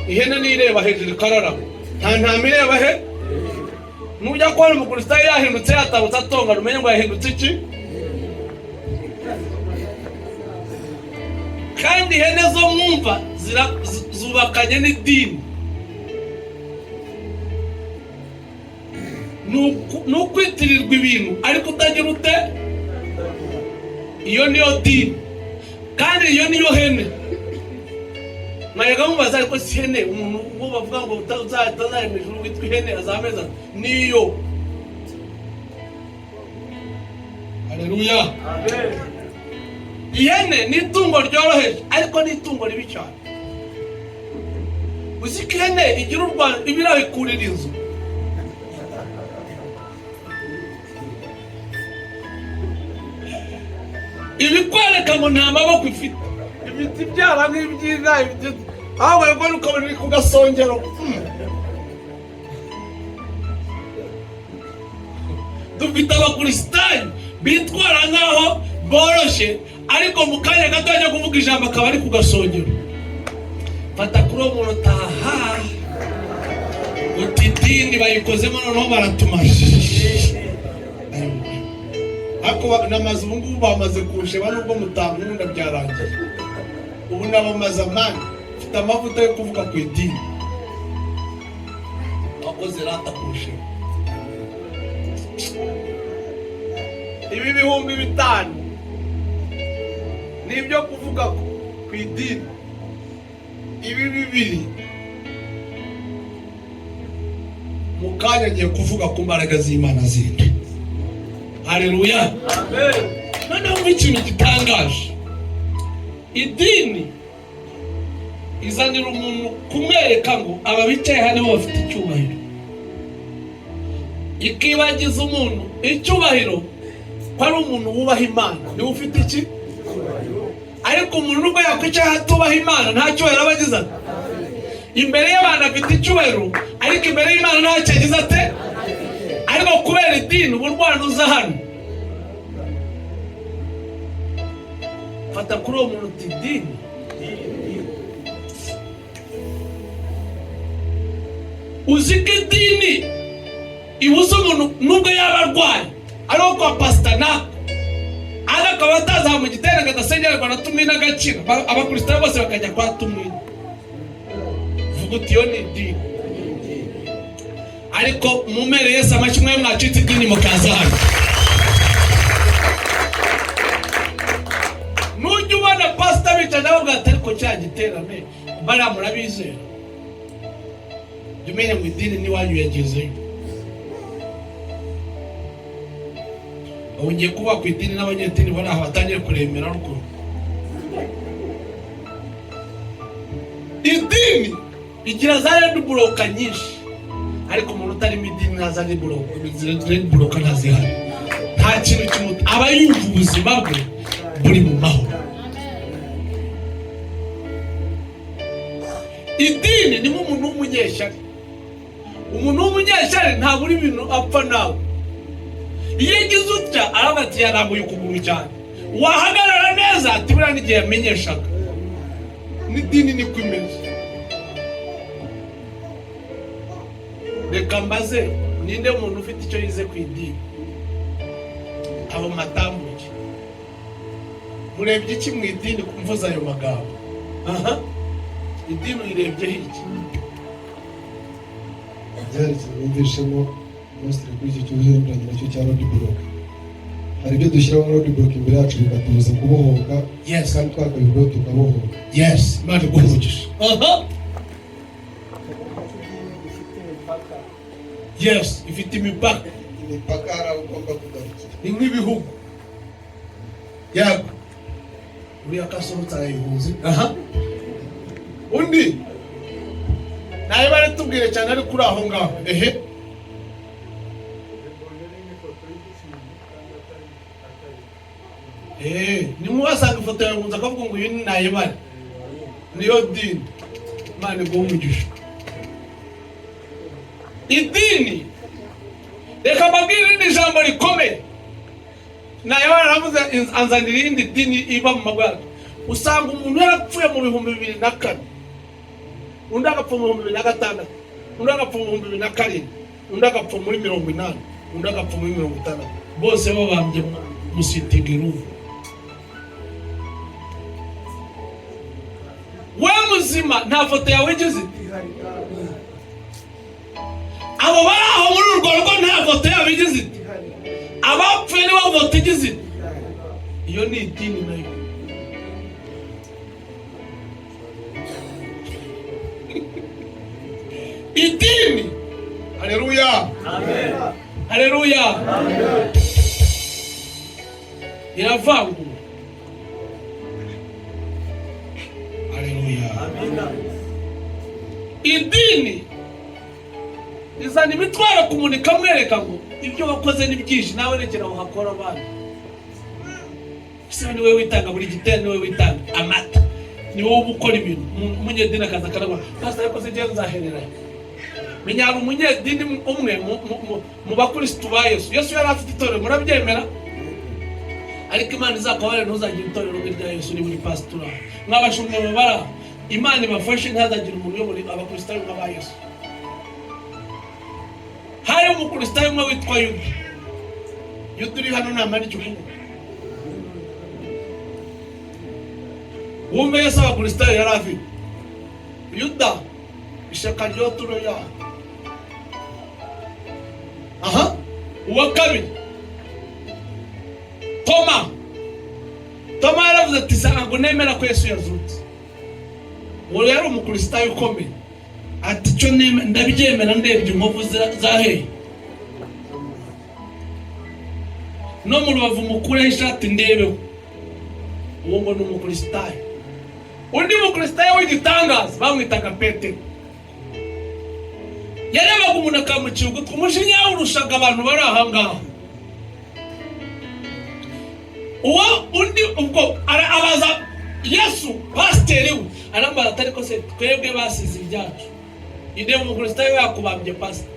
ihene nireba hejuru karara nta ntama ireba he nujya kubona umukristayo yahindutse yatabutse atonga rumenye ngo yahindutse iki. Kandi ihene zo mwumva zubakanye n'idini. Nukwitirirwa ibintu ariko utagira ute, iyo niyo dini kandi iyo niyo hene. Mayaga mubaza ariko si hene umuntu uwo bavuga ngo utazahita mu ijuru witwa ihene azameza niyo. Haleluya. Amen. Ihene ni itungo ryoroheje ariko ni itungo ribi cyane. Uziko ihene igira urwanda ibirabikurira inzu. Ibikwereka ngo nta maboko ifite. Ibiti byara nk'ibyiza aho ngo ukabona ku gasongero. Dufite abakristayo bitwara nkaho boroshe ariko mu kanya gato ajya kuvuga ijambo akaba ari ku gasongero. Fata kuri uwo muntu taha utidini bayikozemo noneho baratumaje. Ako namaze ubu ngubu bamaze kusheba nubwo mutankunda byarangiye. Ubu nabamaze amani mfite amavuta yo kuvuga ku idini. Wakoze rata kusheba. Ibi bihumbi 5 nibyo kuvuga ku idini. Ibi 2 mukanya ngiye kuvuga ku mbaraga z'Imana zindi. Haleluya. Amen. Noneho ikintu gitangaje, idini izanira umuntu kumwereka ngo aba bicaye hano bafite icyubahiro. Ikibagiza umuntu icyubahiro ko ari umuntu wubaha Imana ni ufite iki. Ariko umuntu ubwo yakwicaye hatubaha Imana nta cyubahiro abagize. Imbere y'abantu afite icyubahiro ariko imbere y'Imana nta cyagize ate. Ariko kubera idini uburwana uza hano. Fata kuri uwo muntu idini. uziko idini ibuza umuntu nubwo yaba arwaye ariho kwa pastor nako akaba ataza mu giterane kadasengerwa na Tumwina agaciro abakristo bose bakajya kwa Tumwina. Vuga uti yo ni idini. Ariko mumere Yesu amashimwe mwacitse idini mukaza hano. Nujya ubona pastor bicaje avuga ati ariko cya giterane bara murabizera. Jumenye mu idini ni wanyu yagezeyo. Ugiye kuba ku idini n'abanyedini bari aho batangiye kuremera ruko. Idini igira za red block nyinshi. Ariko umuntu utari mu idini naza red block ntazihari. Nta kintu kimuta aba yumva ubuzima bwe buri mu mahoro. Idini ni umuntu w'umunyeshyari. Umuntu w'umunyeshyari nta buri bintu apfa nawe. Iyo gize utya arabati yarambuye ukuguru cyane. Wahagarara neza ati buriya n'igihe yamenyeshaga. N'idini ni kwimeze. Reka mbaze ninde umuntu ufite icyo yize ku idini? Abo matambuye. Murebye iki mu idini kumvuza ayo magambo? Aha. Idini uyirebye iki? Byari cyumvishemo Mostly kuri iki kibazo n'imyanya nacyo cya road block. Hari ibyo dushyiraho road block imbere yacu bikatubuza kubohoka. Yes. Kandi twakabibwo tukabohoka. Yes. Imana iguhumugisha. Yes. Ifite imipaka. Imipaka hari aho ugomba kugarukira. Ni nk'ibihugu. Yego. Uriya kasohotse arayihuze. Undi. Nawe baratubwire cyane ari kuri aho ngaho. Ni muwasanga ifoto yawe ngunza akavuga ngo uyu ni nayibare. Niyo dini. Imana iguhumugisha. Idini. Reka mbabwire irindi jambo rikomeye. Nayibare aravuze anzanira irindi dini iba mu magwaro. Usanga umuntu yarapfuye mu 2004. Undi agapfa mu 2006. Undi agapfa mu 2007. Undi agapfa muri 80. Undi agapfa muri 50. Bose babambye musitigiru. Muzima nta foto yawe igize. Abo bari aho muri urwo rugo nta foto yawe igize. Abapfuye nibo foto igize. Iyo ni idini nayo. Idini. Haleluya. Amen. Haleluya. Amen. Iravangu. Idini izana imitwaro kumunika mwereka ngo ibyo wakoze ni byinshi nawe rekera aho hakora abandi. Ese ni wewe witanga buri giterane, ni wewe witanga amata, ni wowe ukora ibintu. Umunyedini akaza karagwa pastor yakoze je nzaherera. Menyara umunyedini umwe mu bakristo ba Yesu. Yesu yari afite itorero murabyemera. Ariko Imana izakubare ntuzagira itorero rya Yesu ni buri pastor. Mwabashumwe babara Imana ibafashe ntazagira umuntu yo muri abakristo nk'aba Yesu. Hari umukristo umwe witwa Yuda. Yuda uri hano namani cyuko. Wumve Yesu abakristo yari afite. Yuda ishaka ryo turo ya. Uwa kabiri. Toma yaravuze ati sango nemera ko Yesu yazutse. Uwo yari umukristo ukomeye. Ati cyo ndabyemera ndebye inkovu zahe. No mu rubavu mukure ishati ndebeho. Uwo ngo ni umukristo. Undi mukristo w'igitangaza bamwitaga Petero. Yarebaga umuntu akamucira ugutwi umushinya urushaga abantu bari aha ngaho. Uwo undi ubwo abaza Yesu pasiteri we arambara atari ko se twebwe basize ibyacu. Ide umukristo yakubambye pasiteri.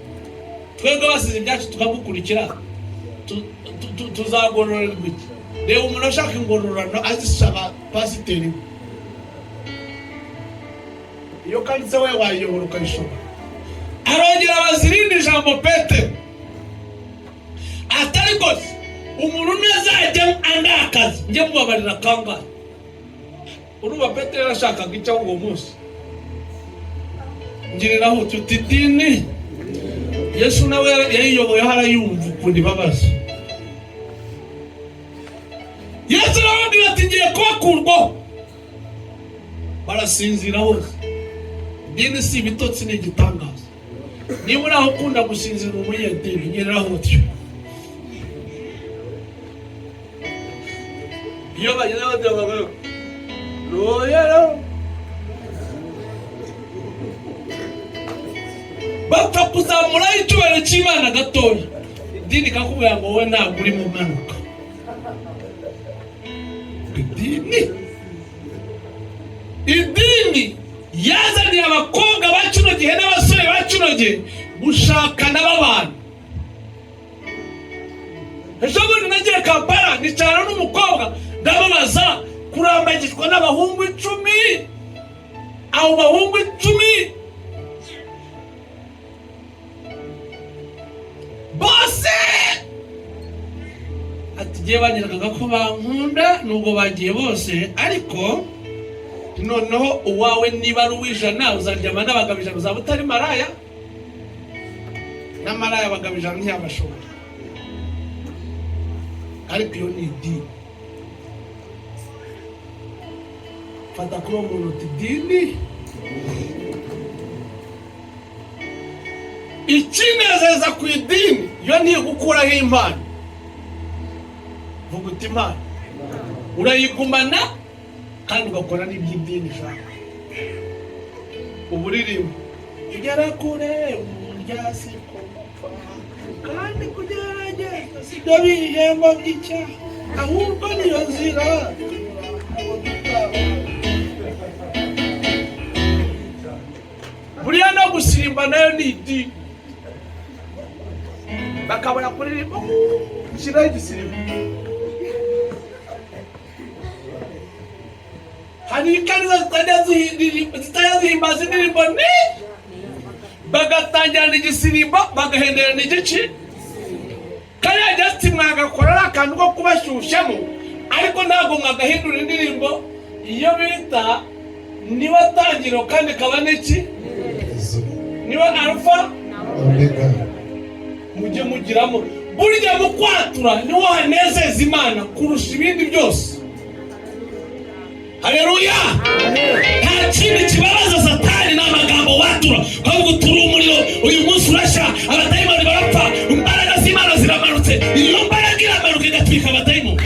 Twebwe basize ibyacu tukagukurikira. Tuzagororerwa iki? Reba umuntu ashaka ingororano azisaba pasiteri. Iyo kanditse we wayobora ukabishobora. Arongera barongera bazirinde ijambo Petero atari gose umuntu nazajya andakaza nje mubabarira kangahe. Uruba Petero ashakaga icyo uwo munsi ngiriraho tuti dini Yesu nawe yayiyoboye harayumva ukundi babaza. Yesu nawe ati ngiye kubakurwaho barasinzira hose. Dini si ibitotsi ni igitangaza. Niba uri aho ukunda gusinzira muri iyo dini ngiriraho utyo. Iyo bageze bavuga royero bapfa kuzamura icyubahiro cy'Imana gatoya. Dini kakubwira ngo wowe ntabwo uri mu mpanuka. Idini yazaniye abakobwa ba kino gihe n'abasore ba kino gihe gushakana b'abantu. Ejo bundi nagiye Kampala nicarana n'umukobwa ndamubaza kurambagizwa n'abahungu 10. Abo bahungu 10 bose ati giye banyiraga ko bankunda nubwo bagiye bose, ariko noneho uwawe niba ari uwijana uzaryama n'abagabijana uzaba utari maraya. N'amaraya abagabijana ntiyabashobora. Ariko iyo ni idini. Fata kuri umuntu uti dini ikinezeza ku idini yo ntigukuraho impano. Vuga uti impano urayigumana kandi ugakora n'iby'idini shaka. Uburirimbo igera kure umurya siko gupfa kandi kugerageza sibyo bihembo by'icyaha ahubwo niyo nzira. Buriya no gusimba nayo ni idini. Bakabona kuririmba shiraho igisimba. Hari ikanisa zitayazihimbaza indirimbo ni bagatangirana igisimba bagahenderana igici. Kariya just mwagakora akantu ko kubashyushyamo, ariko ntabwo mwagahindura indirimbo iyo bita niba tangiro kandi kaba n'iki niba alpha omega. Mujye mugiramo burya mu kwatura niho hanezeza Imana kurusha ibindi byose. Haleluya. Nta kindi kibabaza Satani n'amagambo watura ahubwo turi umuriro. Uyu munsi urashya abadayimoni barapfa, imbaraga z'Imana ziramanutse. Iyo mbaraga iramanuka igatwika abadayimoni.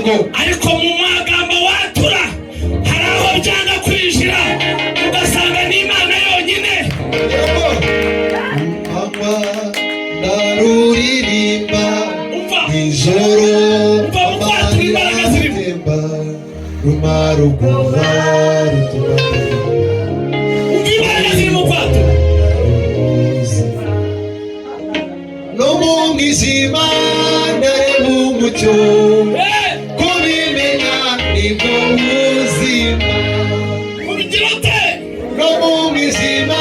ariko mu magambo watura hari aho byanga kwinjira ugasanga ni Imana yonyine. Mama naruririmba ijoro ukwatura imbaraga zirimo rumaruguma rutuma imbaraga zirimo kwatura no mu mwijima ndareba umucyo kubimenya nibwo buzima ubigira ute no mu mwijima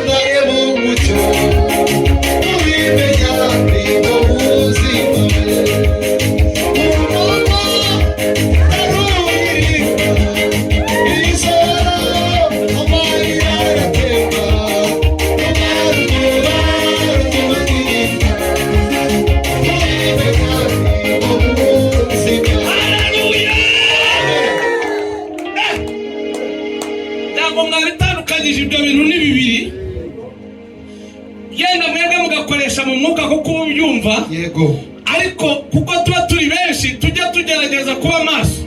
ndareba umucyo kubimenya nibwo buzima ibyo bintu ni bibiri yenda mwebwe mugakoresha mu mwuka kuko ubyumva yego ariko kuko tuba turi benshi tujya tugerageza kuba maso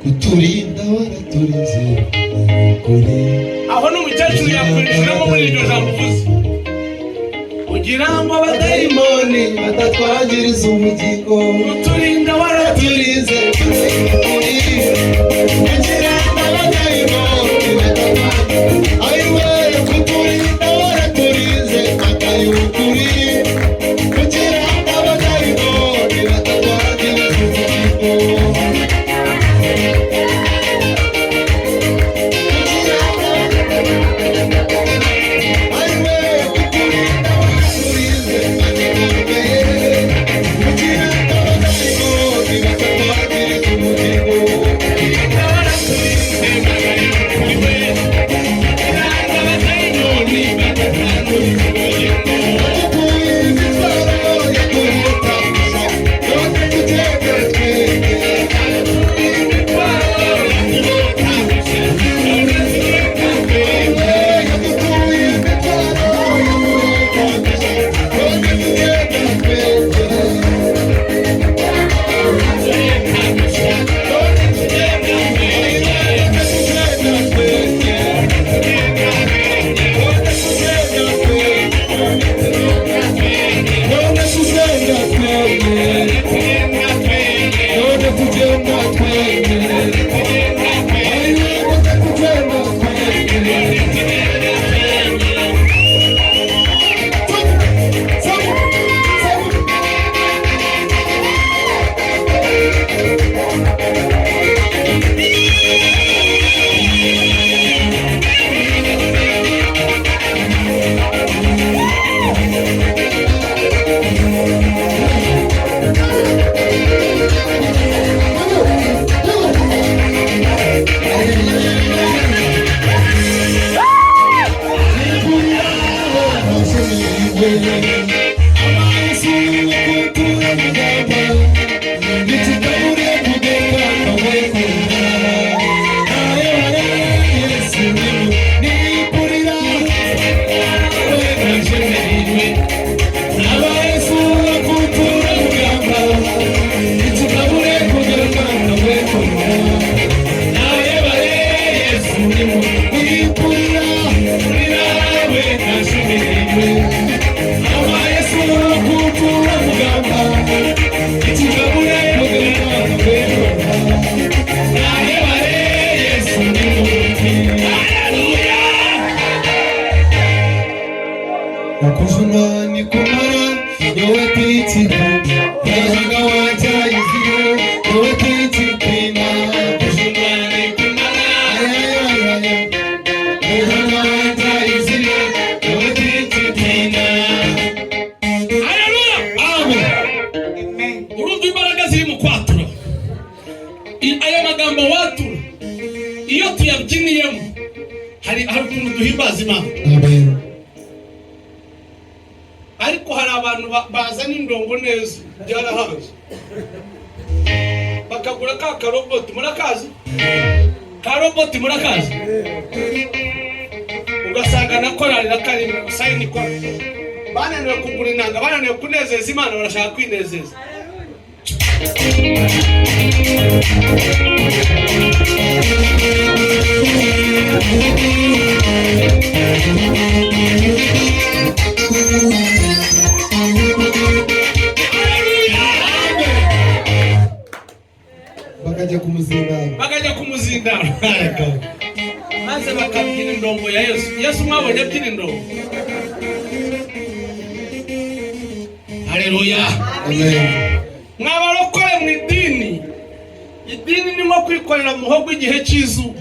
kuturinda waraturinze aho n'umukecuru yakurishiramo muri iryo jambo uvuze kugira ngo abadayimoni batatwangiriza ubugingo kuturinda waraturinze kugira ngo abadayimoni batatwangiriza kuturinda waraturinze akayukuri kugira ngo abadayimoni batatwangiriza ubugingo Nakuzunani kumara yowe piti Yahaga waja izio yowe piti pina Nakuzunani kumara Yahaga waja izio yowe piti pina. Haleluya. Amen. Urumva imbaraga ziri mu kwatura aya magambo watura iyo tuyabyiniyemo hari ukuntu duhimbaza Imana. Amen. Ariko hari abantu bazana indongo neza byarahaje bakagura ka karoboti murakazi ugasanga na korali na karimo sayini ko bananiwe kugura inanga bananiwe kunezeza Imana barashaka kwinezeza bakajya kumuzindana maze bakabyina indongo ya Yesu mwabonye abyina indongo. Haleluya, amen. mwabarokore mu idini ni nko kwikorera muhogo igihe cy'izuba.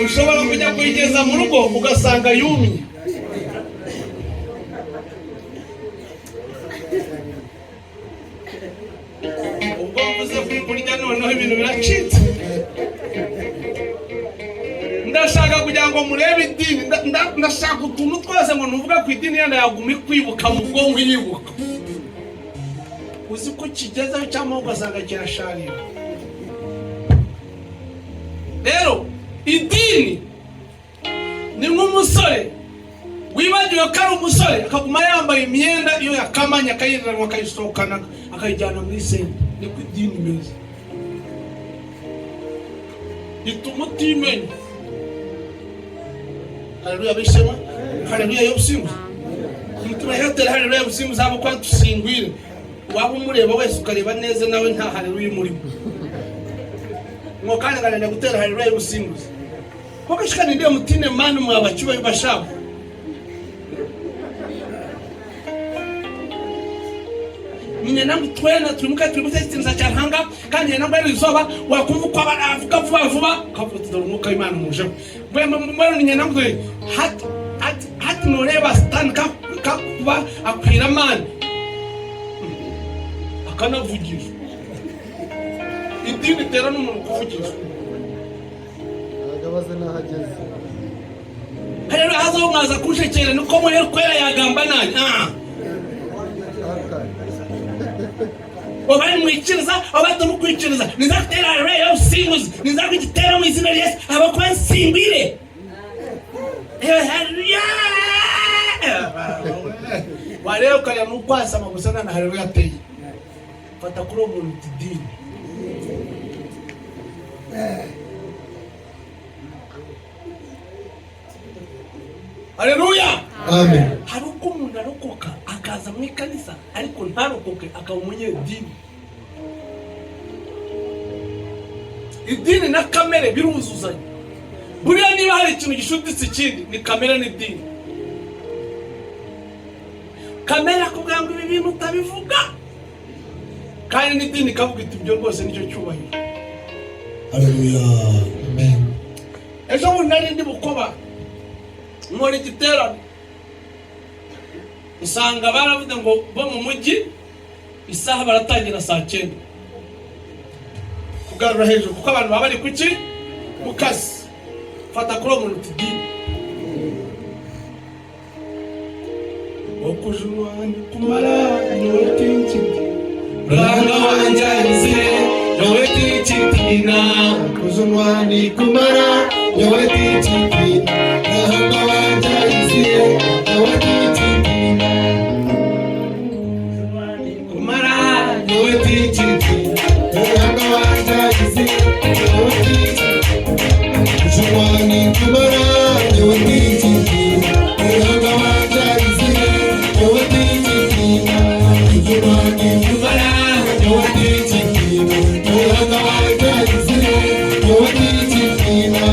Ushobora kujya kuyigeza mu rugo ugasanga yumye. Ubwo mvuze kurya noneho ibintu biracitse. Ndashaka kugira ngo murebe idini, ndashaka utuntu twose ngo nuvuga ku idini yenda yaguma kwibuka mu bwonko yibuka. Uzi ko kigezeho cyangwa ugasanga kirasharira. Rero idini ni nk'umusore wibagiwe ko ari umusore akaguma yambaye imyenda iyo yakamanya akayiranwa akayisohokana akayijyana muri senta. Niko idini imeze. Ituma utimenya. Haleluya bishema. Haleluya yobusimu. Umutima yatera haleluya yobusimu zabo kwa tusingwire. Waba umureba wese ukareba neza nawe nta haleluya umurimo. Mwokane ngana gutera haleluya yobusimu. Koko shikani ndiye mutine manu mwabacyuba yubashabo. Nyine namwe twena turimuka turimutekereza cyane hanga kandi namwe rizoba wakumva ko avuga vuba kavuga tudora umwuka w'Imana muje. Mbona nyine namwe hati noreba stand ka kuba akwira man akanavugisha. Idini tera n'umuntu kuvugisha. Agabaze nahageze. Rero hazo mwaza kushekera nuko mwe kwera yagamba nani. Obari mwikiriza abatamu kwikiriza nizatera array of singles nizakitera mu izina rya Yesu abakwa nsimbire. Haleluya. Wareo kaya mukwasa magusana na haleluya teye. Fata kuri umuntu tidini. Haleluya. Amen. Haruko umuntu arokoka akaza mu kanisa ariko ntarokoke akaba umunyedini. Idini na kamere biruzuzanya. Buriya niba hari ikintu gishuditse ikindi ni kamere n'idini. Kamere akubwira ngo ibi bintu utabivuga kandi n'idini kavuga iti ibyo rwose nicyo cyubahiro. Haleluya, amen. Ejo bundi nari ndi Bukoba nkora igiterane usanga baravuze ngo bo mu mujyi isaha baratangira saa 9 kugarura hejuru kuko abantu baba bari kuki mu kazi. Fata kuri umuntu tidini okujurwani kumara nyotinchi ranga wanjaize nyotinchitina okujurwani kumara nyotinchitina ranga wanjaize nyotinchitina kumara nyotinchitina ranga wanjaize nyotinchitina okujurwani kumara nyotinchitina ranga wanjaize nyotinchitina okujurwani kumara nyotinchitina ranga wanjaize nyotinchitina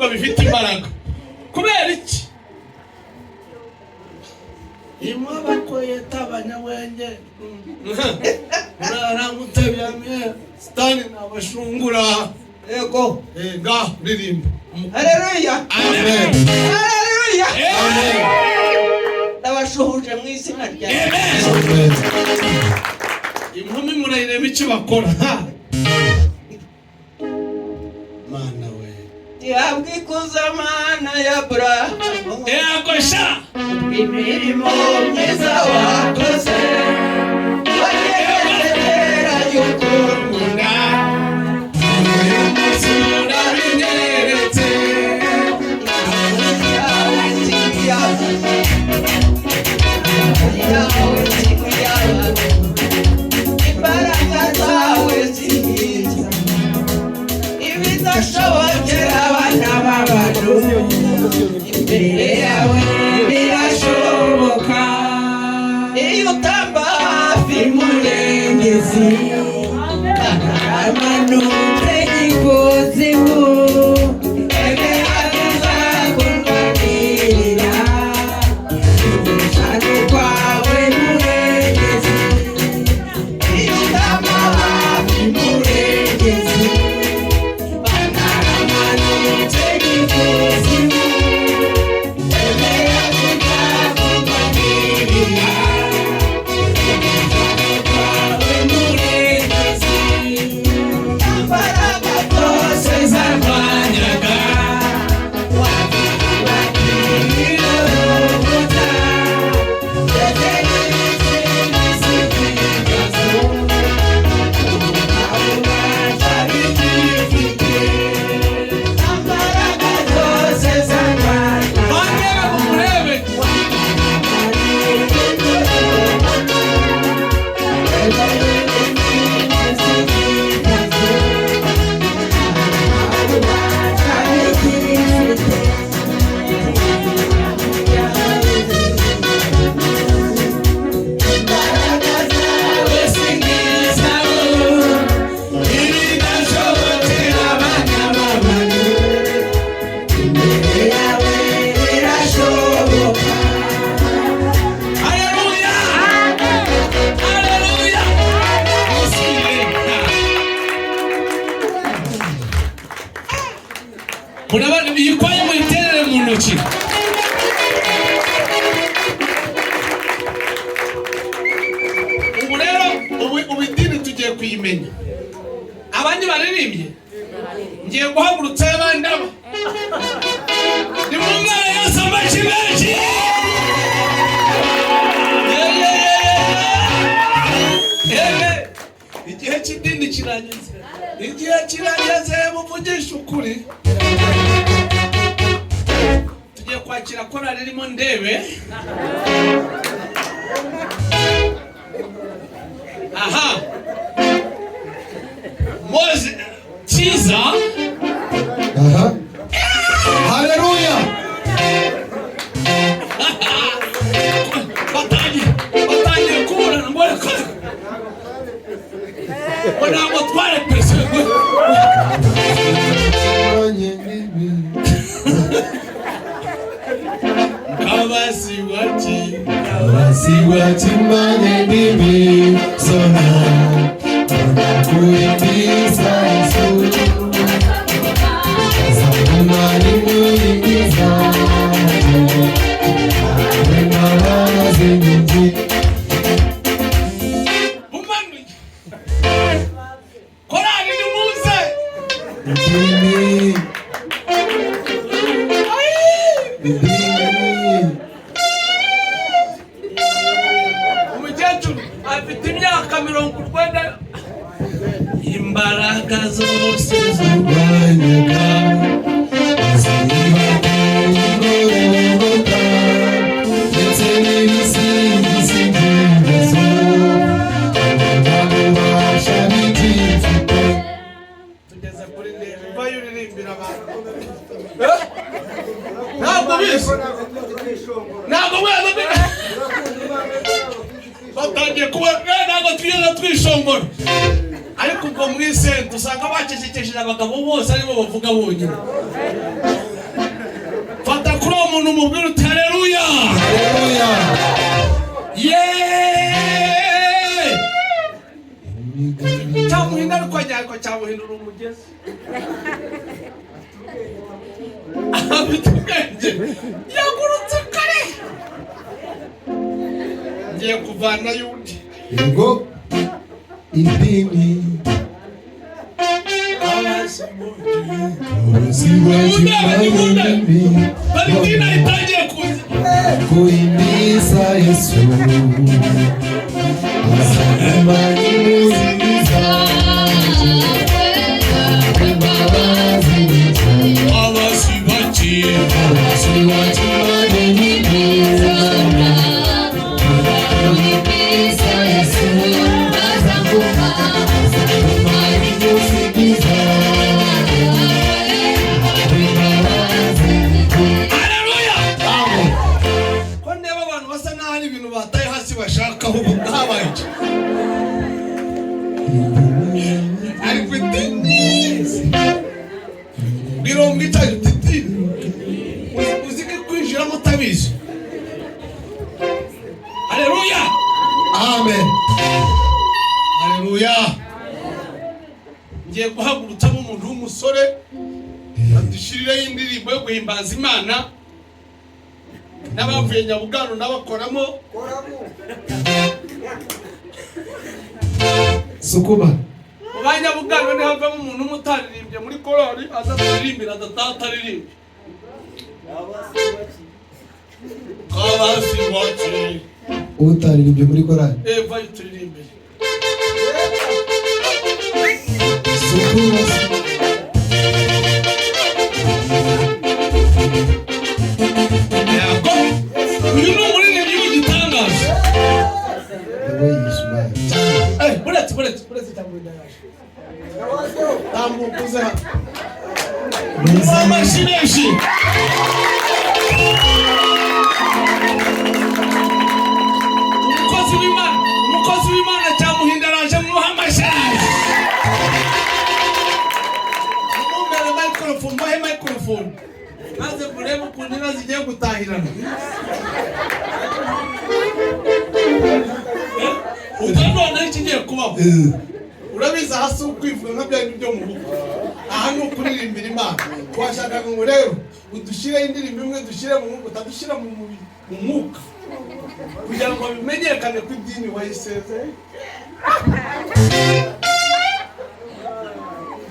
bifite imbaraga. Kubera iki? Imwe bakoye tabanyawenge. Naramutebyamye Stani nabashungura. Yego. Ngaho ririmba. Haleluya. Amen. Haleluya. Amen. Ndabashuhuje mu izina rya Yesu. Amen. Impumi murayireba icyo bakora. Mana we. Yabwikuza mana ya Abrahamu. Yakosha. Imirimo myiza wakoze. Wagerera y'ukunda. Umusura binyeretse. Imbaraga zawe zihiza ibidashobokera abana b'abantu, imbere yawe birashoboka. Iyo utamba hafi murengezi amanutse ikuzimu, emera bizakurwanirira ugushaka kwawe murengezi. Iyo utamba hafi murengezi amanutse ikuzimu, emera bizakurwanirira kwawe murengezi. Imbaraga zose zarwanyaga wabibagirira ndetse n'izindi z'ibibazo ububasha bigifite. Imbaraga zose zarwanyaga Mwongere mumurebe. Haleluya. Haleluya. Murabona biyikwaye muyiterere mu ntoki. Ubu rero ubu idini tugiye kuyimenya. Abandi baririmbye. Ngiye guhagurutsa abandi aba. Ni mu mwanya Yesu amashi menshi. Igihe cy'idini kirageze. Igihe kirageze muvugisha ukuri. Tugiye kwakira korali ririmo Ndebe. Aha. Moze Kiza. Aha. Haleluya. Batangiye kuburana ngo reka. Ntabwo tware pese. Manye bibi. Kabasi manye bibi. Sona. Kuingiza Yesu. Zamani kuingiza. Mwana zinji. Umani. Korali ni muze. Bibini. Bibini. Umukecuru afite imyaka 90. Imbaraga zose Urwanyaga. Zibagirorota. Ndetse n'ibisigisigi by'ingeso. Ububasha bigifite. tugeze kuri Ndebe. Vayo uririmbira abantu. Ntabwo bizi. Ntabwo mwaza bizi. Batangiye kuba ntabwo twigeze twishongora. Ariko ubwo mwise dusanga bacecekesheje abagabo bose aribo bavuga bonyine. umuntu umubwira uti haleluya. Haleluya. Yeee. Cyamuhinda ariko ajyako cyamuhindura umugezi. Afite ubwenge. Yagurutse kare. Ngiye kuvana yundi. Yego. Idini. Valentina itangiye kuza. Kuhimiza Yesu. Amen. Haleluya. Ngiye guhagurutsa umuntu w'umusore adushirire indirimbo yo guhimbaza Imana n'abavuye Nyabugano n'abakoramo Sukuma. Abanyabugano ni havamo umuntu umutaririmbye muri korali aza kuririmbira adataririmbe. Kabasi wacu. Utaririmbye muri korali. Vayo turirimbe. Sukuma. Uyu ni umuririmbyi w'igitangaza. Buretse tambuka yaje. Tambuka uze hano. Amashineshi. Umukozi w'Imana cyamuhinda araje mu muhamasharaje. Umumere microphone, bahe microphone. Maze murebe ukuntu inka zigiye gutahirana. Utanone ikigiye kubaho. Urabiza hasi ukwivuga nka bya byo mu rugo. Aha ni ukuririmbira Imana. Twashakaga ngo rero udushire indirimbo imwe dushire mu mwuka, utadushira mu mubiri, mu mwuka. Kugira ngo bimenyekane ko idini wayisezeye.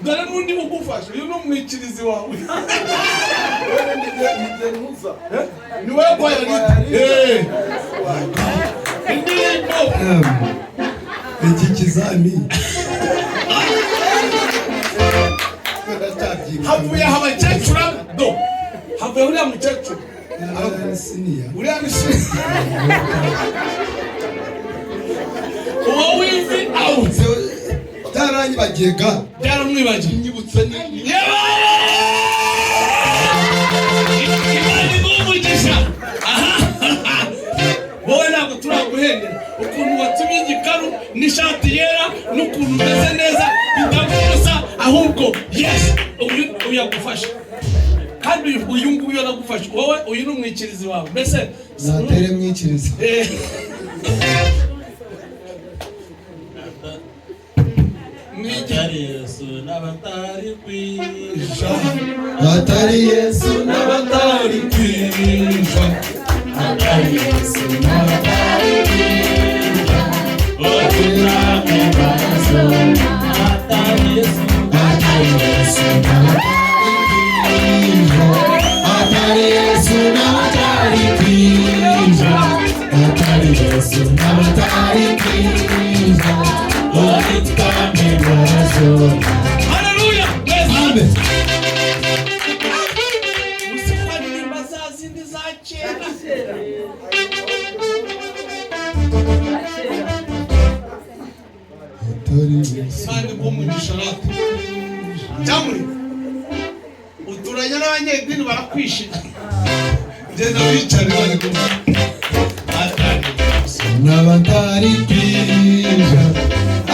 Dore n'undi ugufasha, uyu ni umwikirizi wawe. Ni wowe kwa yari. Indirimbo. Iki kizami. Havuye abakecuru do. Havuye uriya mukecuru. Uriya ni siniya. Wowe ivi awu. Byaranyibagiga. Byaramwibagiye. Nyibutse ni. Imana igumugisha. Wowe ntabwo turaguhendera. Ukuntu watumye igikaru n'ishati yera n'ukuntu umeze neza bitagusa ahubwo yes uyu yagufasha. Kandi uyu nguyu aragufasha. Wowe uyu ni umwikirizi wawe. Mbese natere mwikirizi. Atari Yesu n'abatari kwisha. Atari Yesu n'abatari kwisha. Atari Yesu n'abatari kwisha. Otutame barazo. Atari Yesu n'abatari kwisha. Atari Yesu n'abatari kwisha. Atari Yesu n'abatari kwisha. Otutame barazo. Hallelujah. Amen. Usipanirimba za zindi za kera. Sandi kumugisha rata. Jamuri. Uturanye n'abanyedini barakwishije. Genda wicare bari kumwe. N'abatari kwisha.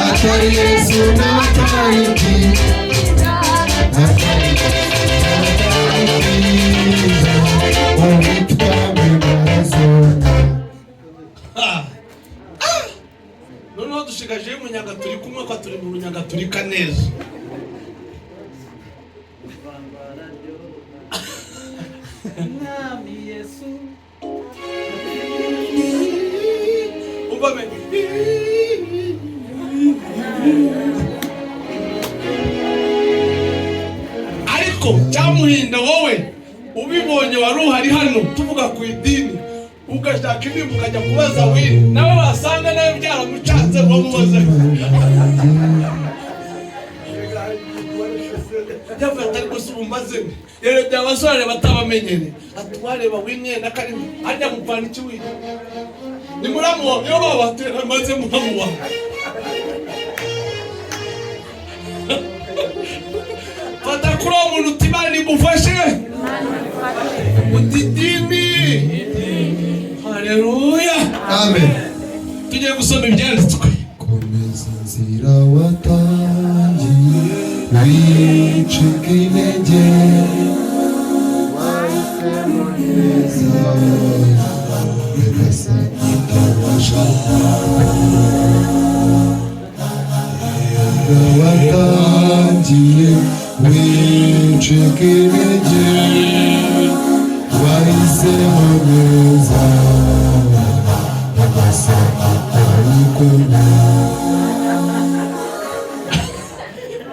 Atari Yesu n'abatari kwisha. Atari Yesu n'abatari kwisha. umunyagatulika umwe ko turi mu runyagatulika neza. Mwami Yesu Ubame. Ariko cyamuhinda wowe ubibonye wari uhari hano tuvuga ku idini ugashaka indirimbo ukajya kubaza wini nawe wasanga nawe byaramucanze wamubaza yavuye atari gusa umbaze rero byabasore batabamenyere atwareba wini na karimo ajya mupfana iki wini ni muramu wawe iyo babatera maze muramu wawe fata kuri uwo muntu uti Imana igufashe utidini. Haleluya, amen. tugiye gusoma ibyanditswe. Komeza inzira watangiye wicika intege wahisemo neza bigasa nk'itabashaka watangiye wicika intege wahisemo neza bigasa nk'itabashaka.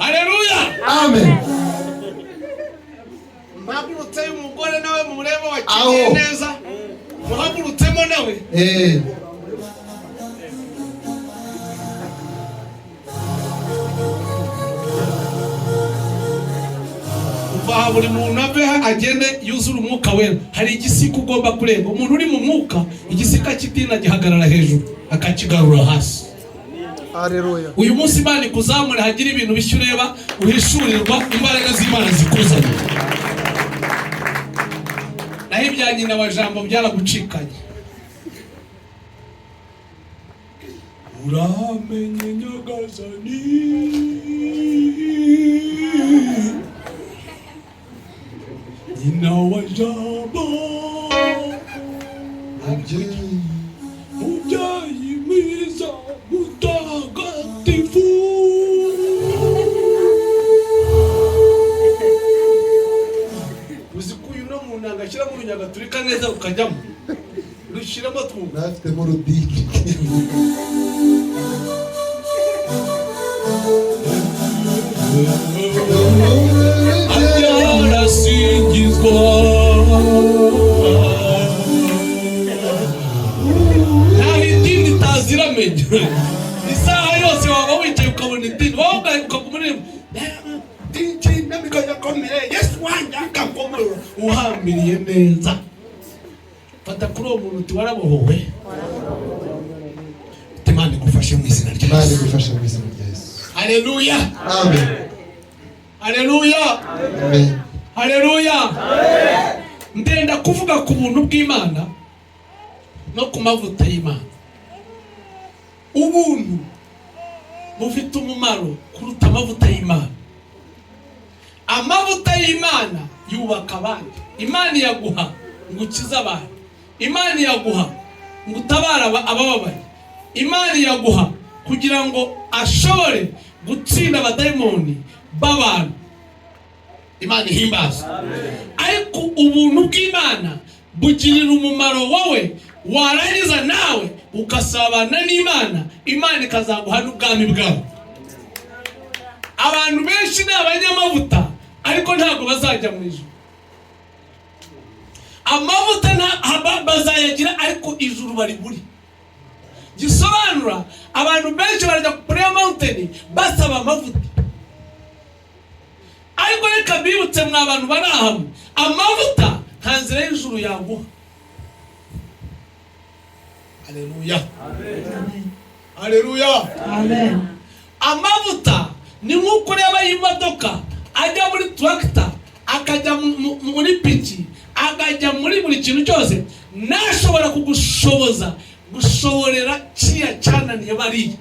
Haleluya, Amen. muhagurutse umugore nawe mureba wakiye neza muhagurutsemo nawe. Uva buri muntu ave agende yuzura umwuka wera. Hari igisika ugomba kurenga. Umuntu uri mu mwuka igisika cy'idini gihagarara hejuru akakigarura hasi. Haleluya. Uyu munsi Imana ikuzamure hagira ibintu bishya ureba uhishurirwa imbaraga z'Imana zikuzanye. Naho ibya nyina wa Jambo byaragucikanye. Uramenye Nyagasani nyina wa Jambo mubyeyi mwiza mutagatifu. Uzi ko uyu no muntu agashyira mu runyagatulika neza ukajyamo rushyiramo twumva nafitemo rudiki. arasingizwa nta idini itaziramenya. Isaha yose waba wicaye ukabona idini wowe ukagumurira dinji n'amikonya akomeye Yesu wanjye akakomora uhambiriye neza. Fata kuri uwo muntu uti warabohowe. Imana igufashe mu izina rya Imana Yesu. igufashe mu izina rya Yesu. Haleluya, Amen. haleluya, Amen. haleluya. Ndenda kuvuga ku buntu bw'Imana no ku mavuta y'Imana. Ubuntu bufite umumaro kuruta amavuta y'Imana. Amavuta y'Imana yubaka abandi. Imana yaguha ngo ukize abantu. Imana yaguha ngo utabara abababaye. Imana yaguha kugira ngo ashobore gutsinda abadayimoni b'abantu. Imana ihimbaza. Ariko ubuntu bw'Imana bugirira umumaro wowe warangiza nawe ugasabana n'Imana, Imana ikazaguha n'ubwami bwawe. Abantu benshi ni abanyamavuta ariko ntabwo bazajya mu ijuru. Amavuta bazayagira ariko ijuru bari buri. Gisobanura abantu benshi barajya kuri ya mountain basaba amavuta. Ariko reka bibutse mwa abantu bari ahamwe amavuta nta nzira y'ijuru yaguha. Haleluya, amen, haleluya, amen. Amavuta ni nk'uko ureba imodoka ajya muri tractor akajya muri piki akajya muri buri kintu cyose nashobora kugushoboza gushoborera kiya cyananiye bariya.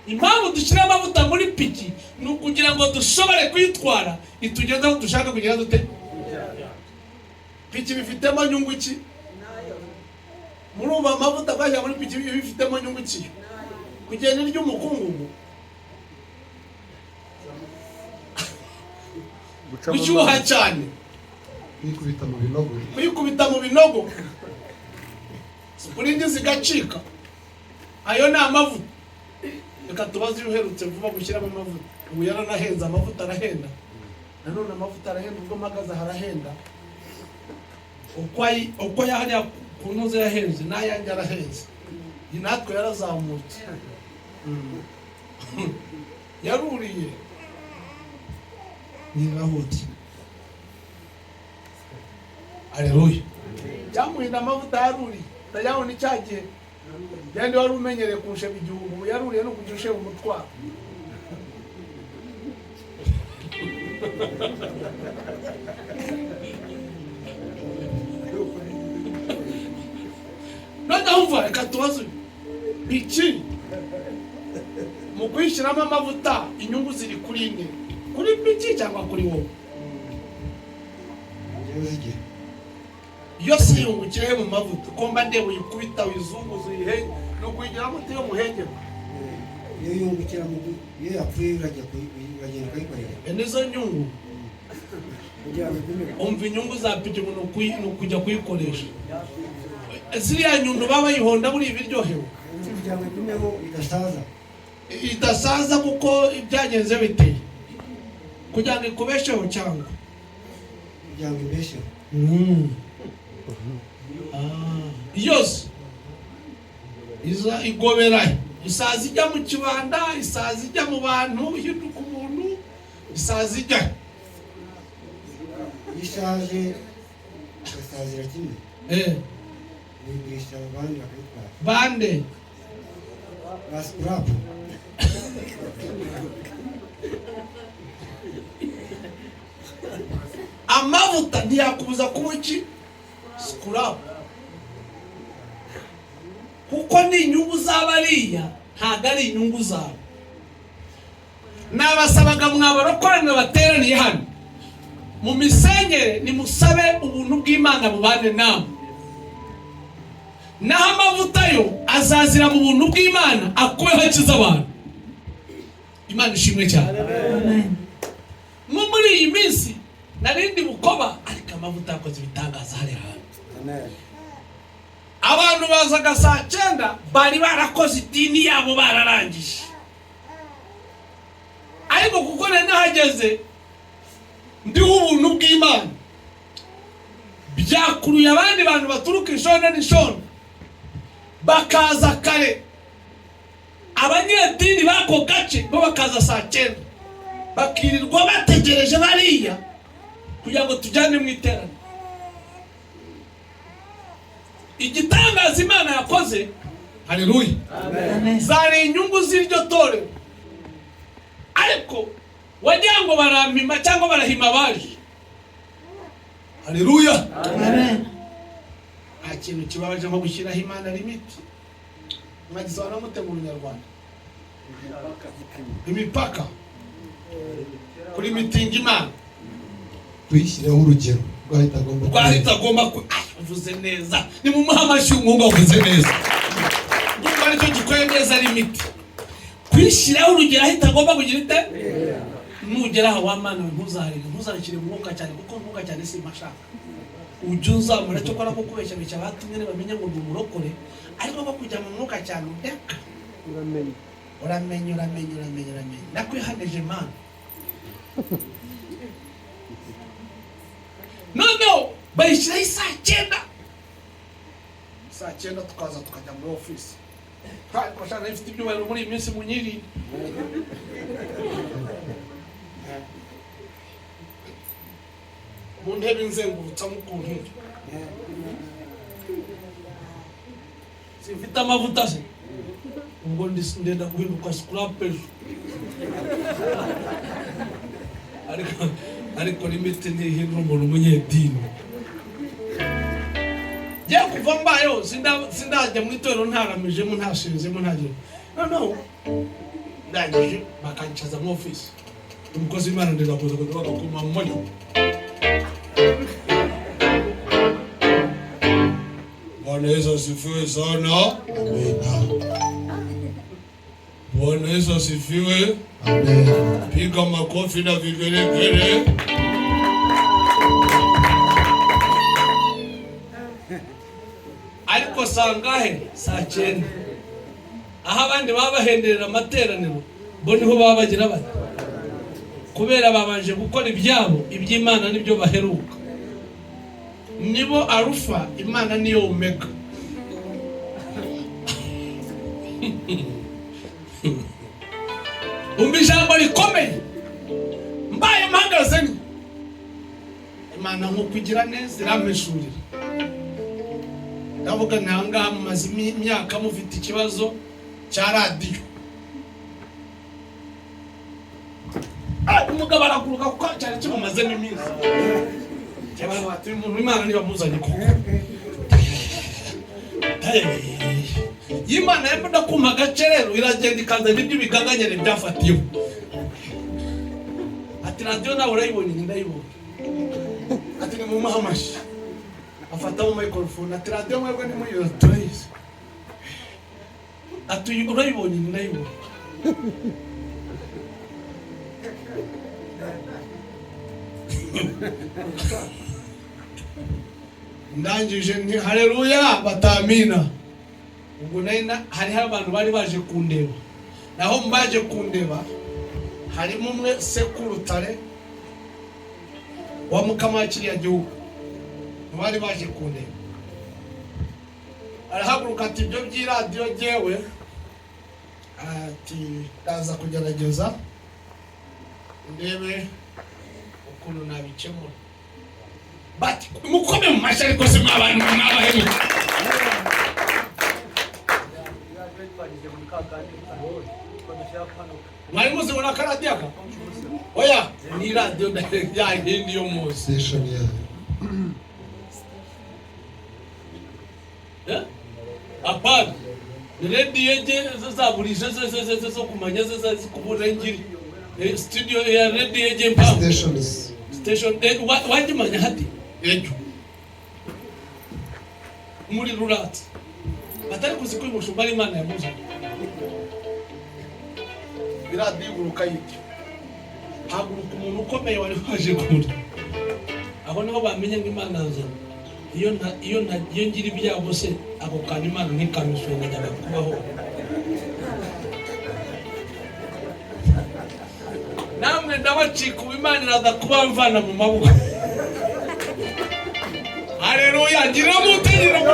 Impamvu dushyira amavuta muri piki ni ukugira ngo dushobore kwitwara itugeze aho dushaka kugera dute. Piki bifitemo nyungu ki? Murumva amavuta bajya muri piki bifitemo nyungu ki? kugenda ry'umukungugu gushyuha cyane, kwikubita mu binogo, sipuringi zigacika. Ayo ni amavuta. Reka tubaze iyo uherutse vuba gushyiramo amavuta. Ubu yaranahenze, amavuta arahenda. Nanone amavuta arahenda, ubwo mpagaze harahenda. Uko yahariya ku ntuze yahenze, n'ayanjye arahenze. Iyi natwe yarazamutse. Yaruriye. Nirahutse. Haleluya. Cyamuhinda amavuta yaruriye. Tajyabona icyagiye. Yandi wari umenyereye kunsha igihugu, yaruriye no kujushe umutwaro. Nandahumva reka tubaze biki mu kwishyiramo amavuta, inyungu ziri kuri nde? Kuri biki cyangwa kuri wowe? Iyo si yungukire mu mavuta, komba ndebe uyikubita wizunguza uyihenge no kuyigira muti yo muhengemo. Iyo yungukira mu iyo yapfuye uragenda kuyikorera. Nizo nyungu. Umva inyungu za piki no kujya kuyikoresha. Ziriya nyundo baba yihonda buri ibiryohewe. Kugira ngo igumeho idasaza. Idasaza kuko ibyagenze biteye. Kugira ngo ikubesheho cyangwa. Kugira ngo ibesheho. Yose iza igobera, isazi ijya mu kibanda, isazi ijya mu bantu, hinduka umuntu, isazi ijya ishaje isazira kimwe. Nigisha abandi bakitwara. Bande Basurapu. Amavuta ntiyakubuza kuba iki? Scrap. Kuko ni inyungu z'abariya, ntago ari inyungu zawe. Nabasabaga mwabarokorane bateraniye hano mu misengere, nimusabe ubuntu bw'Imana bubane namwe. Naho amavuta yo azazira mu buntu bw'Imana akubeho akiza abantu. Imana ishimwe cyane. Muri iyi minsi narindi Bukoba, ariko amavuta yakoze ibitangaza hari hantu. Abantu bazaga saa 9 bari barakoze idini yabo bararangije. Ariko kuko nahageze ndiho ubuntu bw'Imana, byakuruye abandi bantu baturuka ishona n'ishona bakaza kare. Abanyedini bako gace bo bakaza saa 9 bakirirwa bategereje bariya kugira ngo tujyane mu iterano. Igitangaza Imana yakoze, haleluya, zari inyungu z'iryo tore. Ariko wagira ngo baramima cyangwa barahima baje. Haleluya. Nta kintu kibabaje nko gushyiraho Imana limiti. Mwagisobanura mute mu Nyarwanda? Imipaka kuri mitingi Imana tuyishyiraho urugero rwahita agomba uvuze neza, ni mu muhamashi umwuga uvuze neza. Ndumva aricyo gikoye neza limiti, kwishyiraho urugero ahita agomba kugira ite. Nugeraho wa Mana ntuzarikire umwuka cyane, kuko umwuka cyane si mashaka. Ujye uzamura cyo kora ko kubeshya batumwe bamenye ngo ndi umurokore, ariko ko kujya mu mwuka cyane udeka uramenye nakwihanije Mana. No, bayishyiraho saa 9. Saa 9 tukaza tukajya muri office. Ariko shana ifite ibyubahiro muri iyi minsi munyiri. Mu ntebe nzengurutsa mukuntu. Simfite amavuta se. Ubwo ndenda guhinduka scrap ejo. Ariko limiti ni hino umuntu umunyedini. Jya kuva mbayo sindajya mu itorero ntaramijemo ntashinzemo ntagiye. No. Ndangije bakancaza mu office. Umukozi Imana ndirakoze kudoka kuma mmoyo. Bwana Yesu asifiwe sana. Amen. Bwana Yesu asifiwe. Amen. Piga makofi na vigelegele. Ariko sangahe saa 9 aho abandi baba bahenderera amateraniro bo niho baba bagira bati kubera babanje gukora ibyabo iby'Imana nibyo baheruka. Nibo Alufa, Imana niyo Omega. Umva ijambo rikomeye mbaye mpagaze Imana nko kugira neza irameshurira. Ndavuga nanga mumaze imyaka mufite ikibazo cya radio. Umugabo araguruka kuko cyane kimumaze n'iminsi. Cyabana bati umuntu Imana niba muzanye koko. Imana yabunda kuma gacerero iragenda ikanza ibyo biganganyere byafatiyeho. Ati radio nawe urayibonye ndayibonye. Ati ni mu mahamashi. Afata mu microphone ati radio mwebwe ni muri Trace. Ati urayibonye ndayibonye. Ndangije ni haleluya batamina. Ubwo nena hari abantu bari baje kundeba. Naho mbaje kundeba harimo umwe Sekurutare wa Mukamakiri ya gihugu. Bari baje kundeba. Arahaguruka ati ibyo by'iradio jewe ati ndaza kugerageza ndebe ukuntu nabikemura. Bati mukome mu mashari ko se mw'abantu mw'abahemu. Mwari muzi wana karadio aka? Oya, ni radio ya hindi yo muzi. Station ya. Apana. Radio yeje zaburisha zo kumanya zikubura ngiri. Studio ya radio yeje mpa. Stations. Station wajimanya hati ejo. Muri rurat. Batari kuzikuye mushumbari Imana yamuza. Biradiguruka yiki. Haguruka umuntu ukomeye wari waje kure. Aho niho bamenye ngo Imana azana. Iyo ngira ibyabo se ako kana Imana ntikamiswe najyaga kubaho. Namwe ndabacika Imana iraza kubamvana mu maboko. Haleluya, ngira mutegera mu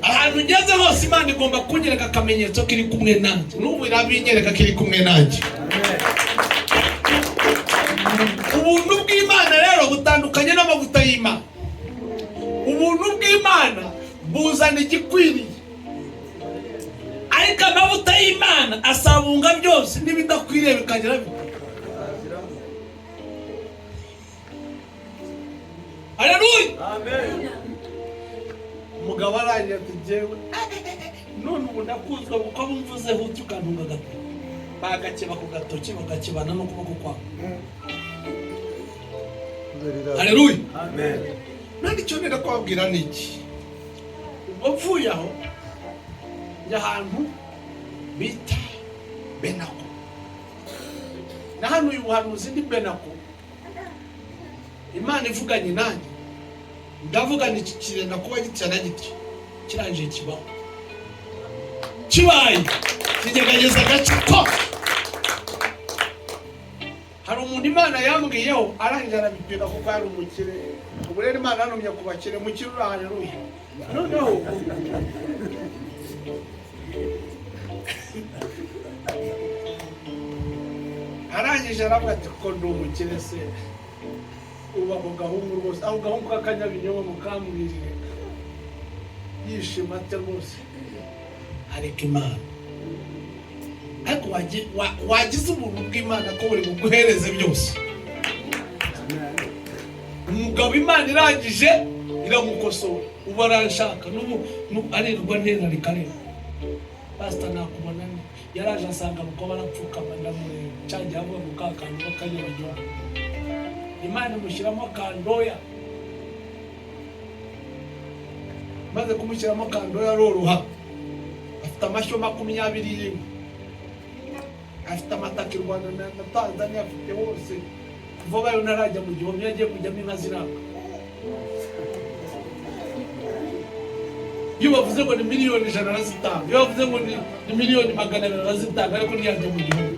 ahantu ugeze hose Imana igomba kunyereka akamenyetso kiri kumwe nanjye. N'ubu irabinyereka kiri kumwe nanjye. Ubuntu bw'Imana rero butandukanye n'amavuta y'Imana. Ubuntu bw'Imana buzana igikwiriye. Ariko amavuta y'Imana asabunga byose n'ibidakwiriye bikagira byo. Haleluya. Amen. Umugabo aranje tujewe none ubu ndakuzwa kuko bumvuzeho ukantunga gato. Bagakeba ku gatoki bagakibana no kuboko kwawe. Haleluya. Amen. Nandi cyo nenda kwabwira niki. Ubwo pfuye aho ahantu bita Benako. Na hano uyu buhanuzi ndi Benako. Imana ivuganye nanjye. Ndavuga ni kirenda kuba gitana giti. Kiranje kibaho. Kibaye. Kigegageza gacuko. Hari umuntu Imana yambwiyeho arangira bipira kuko ari umukire. Ubwo rero Imana yanomye kubakire mu kirura. Haleluya. Noneho arangije aravuga ati ko ndi umukire se uba mu gahungu rwose aho gahungu k'akanyabinyoma mukambwirire yishima ate rwose ariko Imana ariko wagize ubuntu bw'Imana ko buri buguhereze byose. Umugabo Imana irangije iramukosora ubu aranshaka n'ubu arirwa ntera rikareba. Pastor nakubona yaraje asanga uko barapfukama ndamureba cyanjye avuga ngo kakantu bakanyabyo. Imana mushyiramo kandoya maze kumushyiramo kandoya roroha afite amashyo 20 afite amataka i Rwanda na Tanzania afite hose kuva bayo narajya mu gihombo yagiye kujyamo inka ziraka iyo bavuze ngo ni miliyoni 105 iyo bavuze ngo ni miliyoni 200 ariko ntiyajya mu gihombo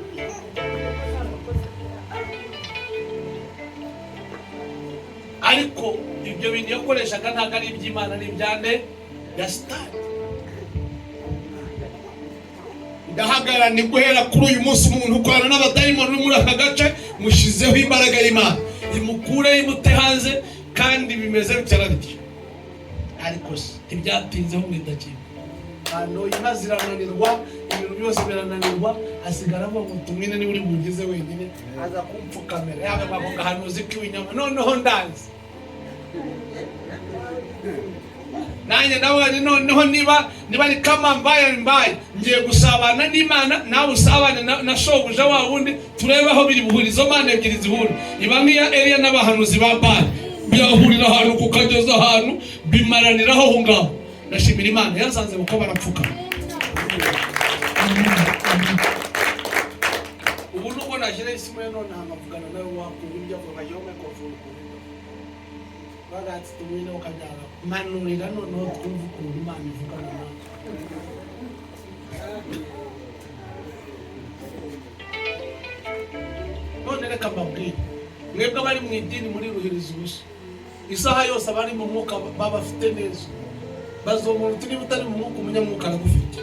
ariko ibyo bintu yakoreshaga ntabwo ari iby'Imana n'ibyane ya Satani. Ndahagara ni guhera kuri uyu munsi umuntu ukorana n'abadayimoni muri aka gace mushizeho imbaraga y'Imana imukure imute hanze kandi bimeze bityo ariko ibyatinzeho mwidakira hano inka zirananirwa ibintu byose birananirwa hasigaramo ngo tumwine ni uri bugize wenyine aza kumpfukamera yaga bavuga hano zikiwinyama noneho ndazi nanye nawe noneho niba ni kama mbaye ngiye gusabana n'Imana nawe usabane na shobuja wa wundi turebaho biri buhurizo Mana ebyiri zihura iba nk'iya Eliya n'abahanuzi ba Bali birahurira ahantu kukageza ahantu bimaraniraho aho ngaho. Ndashimira Imana yasanze uko barapfuka ubu nuko nashyira isi mwe none amavugana nawe wakuburyo avuga yome kovuga bagati tumwine ukajyana manurira noneho twumva ukuntu Imana ivugana nawe. None reka mbabwire mwebwe abari mu idini muri ruhiriza ubusa isaha yose abari mu mwuka babafite neza bazomura uti niba utari mu mwuka umunyamwuka aragufite.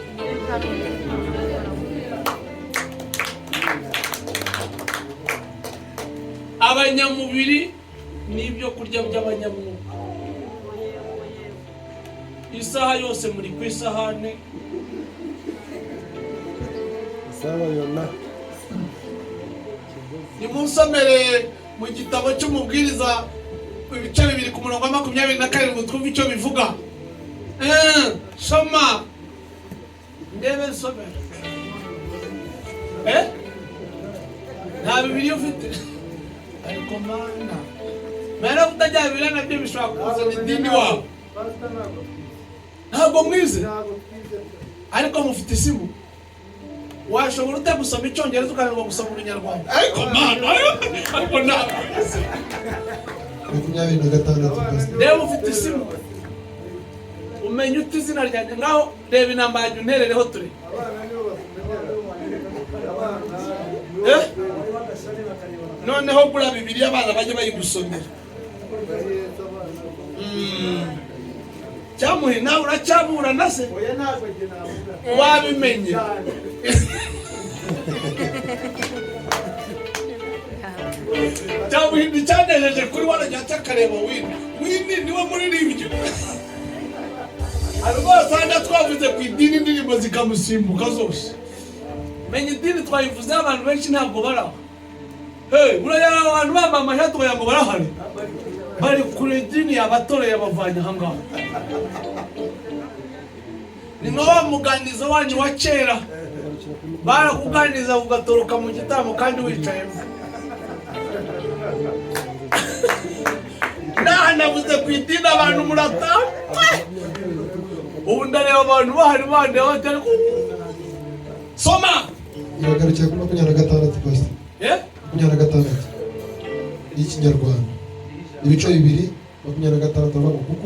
Abanyamubiri n'ibyo kurya by'abanyamwuka isaha yose muri ku isahane sawa yona nimusomere mu gitabo cy'umubwiriza ibice 2 ku murongo wa 27 twumva icyo bivuga. Soma ndebe nsomere nta Bibiliya ufite ariko Mana utajya Bibiliya nabyo bishobora kuzana idini wawe ntabwo mwize ariko mufite isimu washobora ute gusoma icyongereza ukananirwa gusoma Ikinyarwanda ariko Mana ariko ntabwo 26 reba ufite isimu umenye uti izina ryanjye ngaho reba inamba yanjye unterereho turi noneho gura Bibiliya abana bajye bayigusomera cyamuhe nawe uracyabura na se wabimenye cyamuhe nicyanejeje kuri warajya cyakareba wini niwe muririmbyi ariko sanda twavuze ku idini indirimbo zikamusimbuka zose menya idini twayivuze abantu benshi ntabwo baraho buraya abantu bamamaje twoya ngo barahari bari kure idini yabatoreye abavanye aha ngaho ni nko muganiza wanyu wa kera barakuganiza ugatoroka mu gitaramo kandi wicayemo navuze ku idini abantu murata ubu ndareba abantu bahari bande batari soma iragarukira kuri 26 pastor 26 y'Ikinyarwanda ibice 2 26 bavuga kuko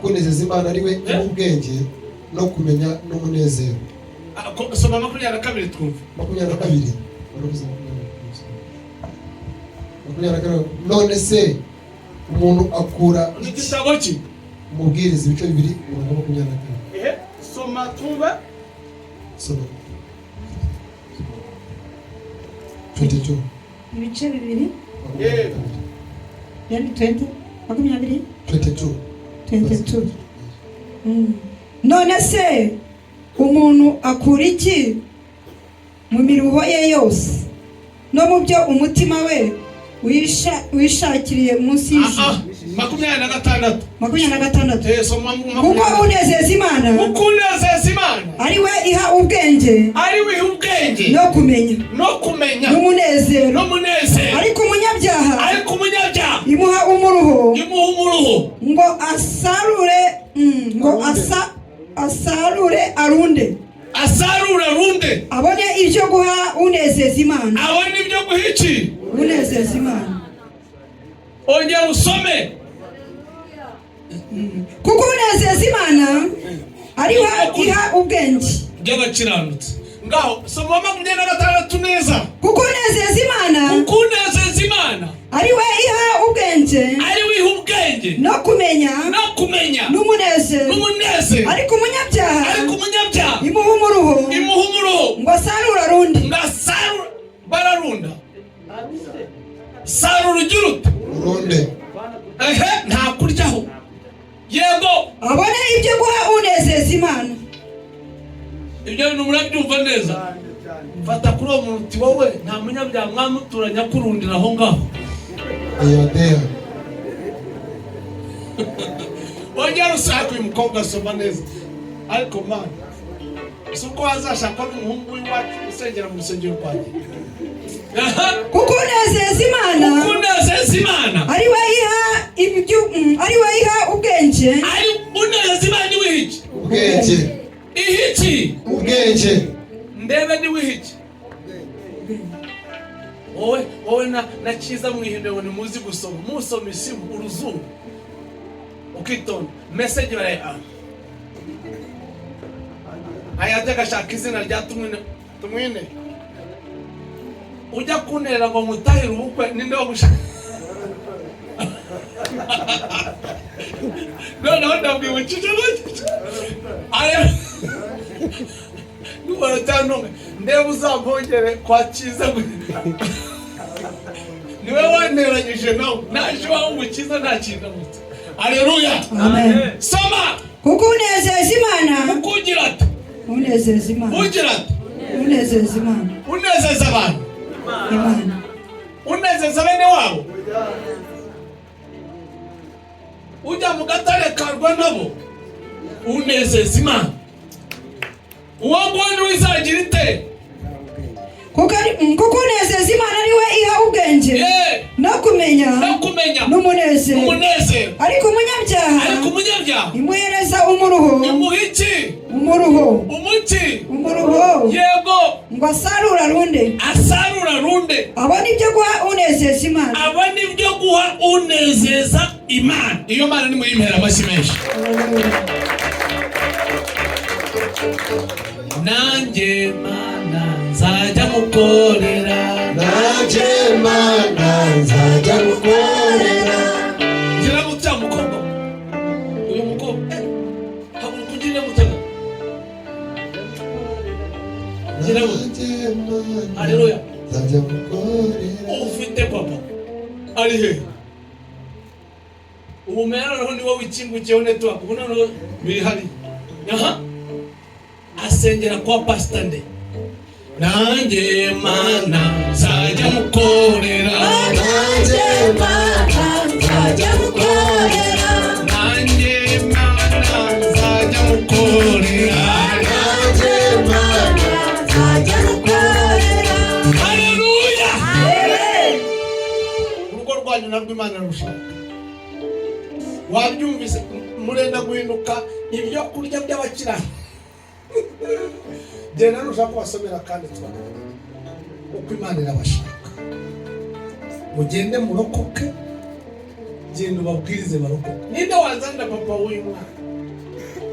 unezeza Imana ari we ubwenge no kumenya n'umunezero. Soma 22 twumva 22 none se umuntu akura igitabo ki umubwiriza ibice 2 24 soma twumva soma 22 ibice 2 yani 22 none se umuntu akura iki mu miruho ye yose no mu byo umutima we wishakiriye munsi y'ijuru. 26 soma kuko unezeza Imana ari we iha ubwenge no kumenya n'umunezero ariko umunyabyaha imuha umuruho ngo asarure ngo asarure arunde, asarura runde, abone ibyo guha unezeza Imana, abone ibyo guha iki unezeza Imana. ongera usome. Kuko unezeza Imana ariwe iha ubwenge by'abakiranutsi. Ngaho soma 26 neza. kuko unezeza Imana Ukunezeza Imana ariwe iha ubwenge ariwe iha ubwenge no kumenya n'umunezero, ariko umunyabyaha imuha umuruho ngo asarura arundi. ngasarura bararunda sarura ugiruta urunde nta kuryaho yego abone ibyo guha unezeza Imana. ibyo bintu murabyumva neza. Mfata kuri uwo muntu uti wowe nta munyabyaha mwamuturanya kurundira aho ngaho. ayadea ongera usaka uyu mukobwa asoma neza. Ariko mana si uko wazashaka n'umuhungu w'iwacu usengera mu rusengero rwanjye. kuko unezeza Imana ariwe iha ubwenge, ari unezeza Imana ni wiki ubwenge ihiki ubwenge ndebe ni wiki wowe na cyiza mwihindewe ni muzi gusoma musoma isimu uruzungu ukitonda message bare ayajya gashaka izina rya tumwine ujya kunera ngo mutahire ubukwe ninde wo gushaka no ndabwibukije nubara cyane ndebe uzambongere kwa cyiza niwe waneranyije nawe naje wawe umukiza nta kintu amutse. Haleluya, amen. Soma kuko unezeza Imana ukugira ati unezeza Imana ugira ati unezeza Imana unezeza abantu Imana unezeza bene wabo ujya mu gatare karwa nabo unezeza Imana uwo ngwani wizagira ite kuko unezeza Imana ariwe iha ubwenge no kumenya n'umunezero, ariko umunyabyaha imuhereza umuruho yego ngo asarura arunde, abone ibyo guha unezeza Imana. Iyo Mana ni muyimpera amashyi menshi. Nanjye Mana nzajya mukorera, ngira gutya mukobwa uyu mukobwa habura kugirira mutaga ngira gutya. Haleluya, ufite papa ari he ubu mera roho niwo wikingukiyeho network ubu noneho biri hari asengera kwa pastor nde. Nanjye Mana nzajya mukorera, nanjye Mana nzajya mukorera, haleluya. Urugo rwanyu narwo Imana rushaka. Wabyumvise murenda guhinduka ibyo kurya by'abakirana. Jena nushaka kubasomera kandi twana uko Imana irabashaka. Mugende murokoke, genda ubabwirize barokoke. Ninde wazanira papa w'uyu mwana?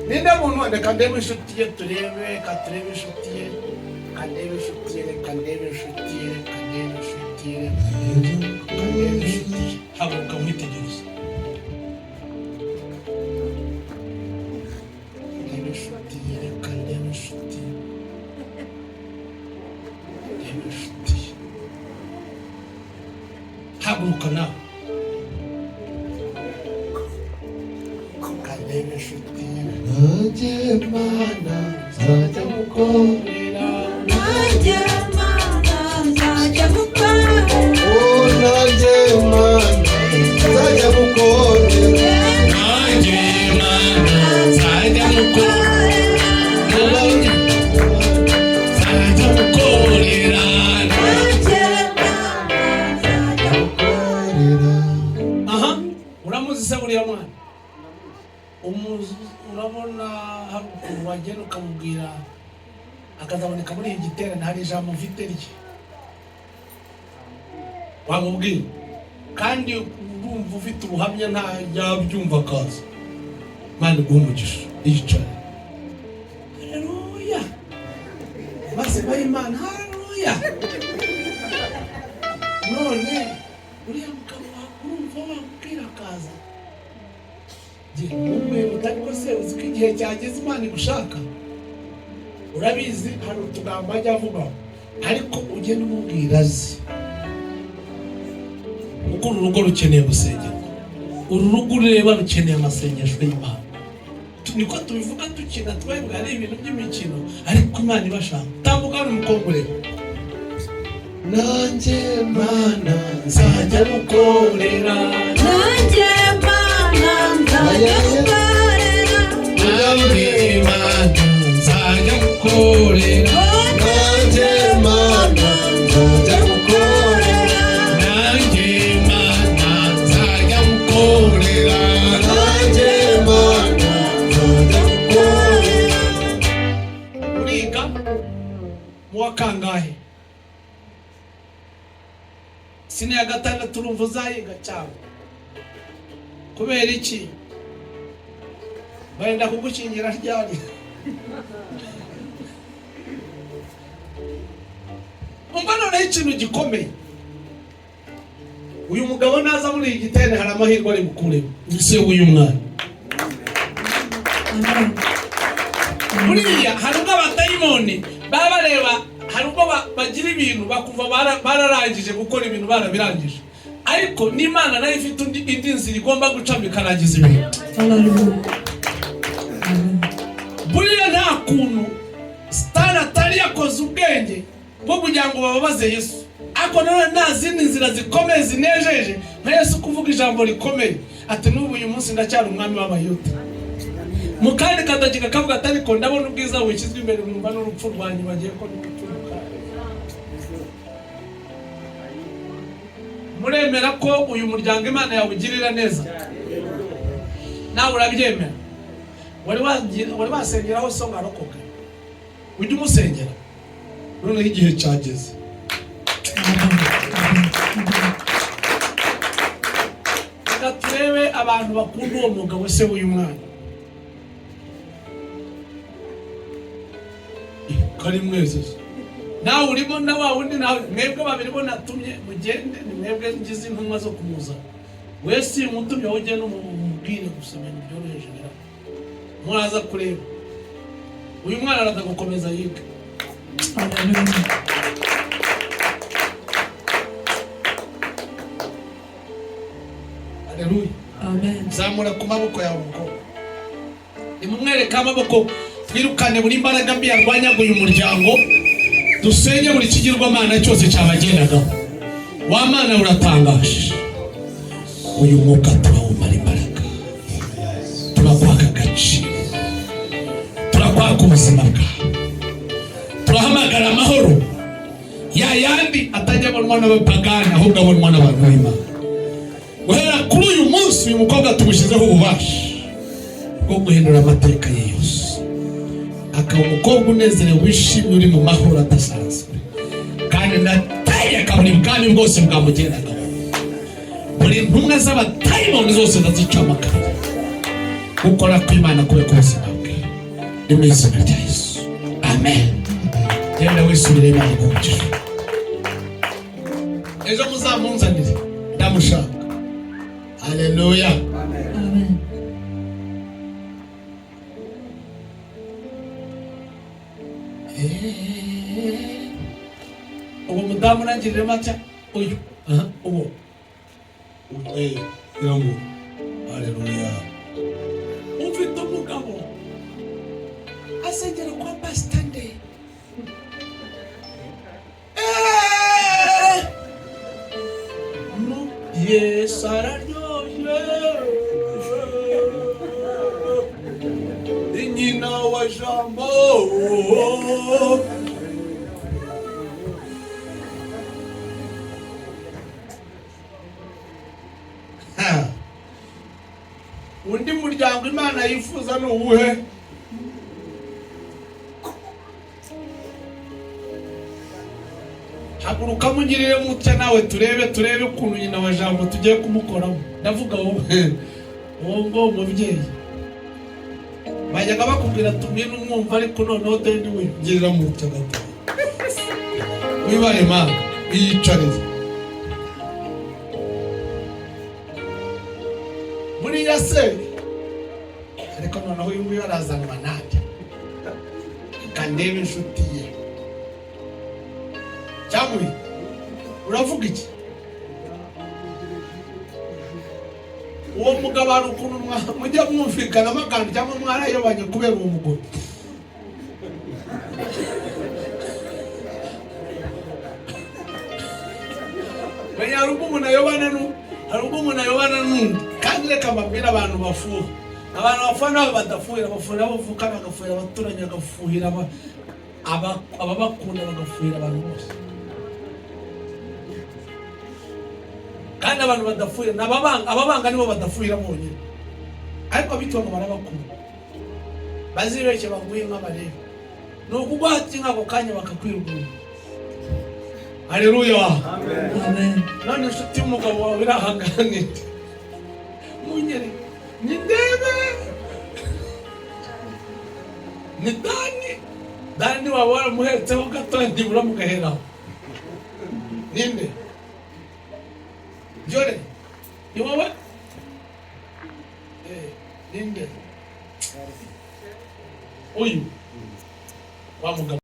Ninde muntu wende kandebe inshuti ye turebe, katurebe inshuti ye, kandebe inshuti ye, kandebe inshuti ye, kandebe inshuti ye, kandebe inshuti ye. Haguruka mwitegereze. Kandebe inshuti ye, kandebe inshuti ye. Haguruka nawe kandebe inshuti ye. nanjye Mana nzajya mukorera, nanjye Mana nzajya mukorera, nanjye Mana nzajya mukorera, Nanjye Mana nzajya mukorera, nanjye nzajya mukorera. Uramuzi se buriya mwana? urabona hari ukuntu wagenda ukamubwira akazaboneka muri iyi giterane hari ijambo mfite rye wamubwira kandi urumva ufite ubuhamya nta yabyumva akaza Imana iguhe umugisha yicare haleluya maze bari Imana haleluya none uriya mugabo wakumva wamubwira akaza wowe utariko se uzi ko igihe cyageze Imana igushaka urabizi hari utugambo ajya avuga ariko ugenda umubwira azi kuko uru rugo rukeneye gusengerwa uru rugo ureba rukeneye amasengesho y'Imana niko tubivuga dukina twebwe ari ibintu by'imikino ariko Imana ibashaka tambuka hano umukobwa ureba nanjye Mana nzajya gukorera nanjye Mana nzajya gukorera nanjye Mana nzajya gukorera nanjye Mana nzajya gukorera nanjye Mana nzajya gukorera nanjye Mana nzajya gukorera. uriga mu wa kangahe sine ya gatandatu urumva uzayiga cyangwa kubera iki benda kugukingira ryari umva noneho ikintu gikomeye uyu mugabo naza muri iyi giterane hari amahirwe ari bukuremo ese uyu mwana buriya hari ubwo abadayimoni baba bareba hari ubwo bagira ibintu bakumva bararangije gukora ibintu barabirangije ariko n'Imana nayo ifite indi nzira igomba gucamo ikarangiza ibintu buriya nta kuntu Satani atari yakoze ubwenge bwo kugira ngo bababaze Yesu ariko none nta zindi nzira zikomeye zinejeje nka Yesu kuvuga ijambo rikomeye ati n'ubu uyu munsi ndacyari umwami w'Abayuda mu kandi kadakika kavuga ati ariko ndabona ubwiza bushyizwe imbere numva n'urupfu rwanjye bagiye ko n'uturuka muremera ko uyu muryango Imana yawugirira neza nawe urabyemera wari wasengeraho so ngarokoka ujye umusengera noneho igihe cyageze reka turebe abantu bakunda uwo mugabo se w'uyu mwana kari mwese nawe urimo na wa wundi nawe mwebwe babiri bo natumye mugende ni mwebwe ngize intumwa zo kumuza wese umutumye wowe ugende umubwire gusomera byoroheje bira muraza kureba uyu mwana araza gukomeza yiga haleluya amen zamura ku maboko yawe umukobwa nimumwereka amaboko twirukane buri mbaraga mbi yarwanyaga uyu muryango dusenye buri kigirwamana cyose cyabagendagaho wa Mana uratangaje uyu mwuka turawumara imbaraga turakwaka agaciro turakwaka ubuzima bwawe turahamagara amahoro ya yandi atajya abonwa n'abapagani ahubwo abonwa n'abantu b'Imana guhera kuri uyu munsi uyu mukobwa tumushyizeho ububasha bwo guhindura amateka ye yose akaba umukobwa unezerewe wishimye uri mu mahoro adasanzwe kandi ndategeka buri bwami bwose bwamugendagaho buri ntumwa z'abadayimoni zose ndazicamo kandi gukora kw'Imana kube ku buzima bwe ni mu izina rya Yesu amen genda wisubire Imana iguhumurize ejo muzamunzanire ndamushaka haleluya amen ubu mudamu nangirire matya uyu ubu yangu haleluya ufite umugabo asengera kwa Pastor Nde Yesu araryoshye nyina wa jambo undi muryango Imana yifuza ni uwuhe? Haguruka mugirire mutya nawe turebe ukuntu nyina wa Jambo tugiye kumukoramo. Ndavuga wowe ngo umubyeyi bajyaga bakubwira tumwe n'umwumva, ariko noneho dendi we girira mutya gato wibaye Mana yicareze. Buriya se ariko noneho uyu nguyu arazanwa nanjye kandebe inshuti ye cyangwa uravuga iki? Uwo mugabo ari ukuntu mujya mwumvikana amagambo cyangwa mwarayobanye kubera uwo mugore. Benya hari ubwo umuntu ayobana n'undi, kandi reka mbabwire abantu bafuha. Abantu bafuha nabo badafuhira, bafuhira abavuka, bagafuhira abaturanyi, bagafuhira ababakunda, bagafuhira abantu bose. Kandi abantu badafuhira ababanga nibo badafuhira bonyine, ariko abitwa ngo barabakunda bazibeshye baguye nk'abarebe, ni ukugwata inka ako kanya bakakwirugura. Haleluya, amen. None inshuti y'umugabo wawe irahanganira munyere ni ndebe ni Dani waba waramuhetseho gato ntibura mugaheraho. Ninde? Jore, ni wowe? Ninde? Uyu wa mugabo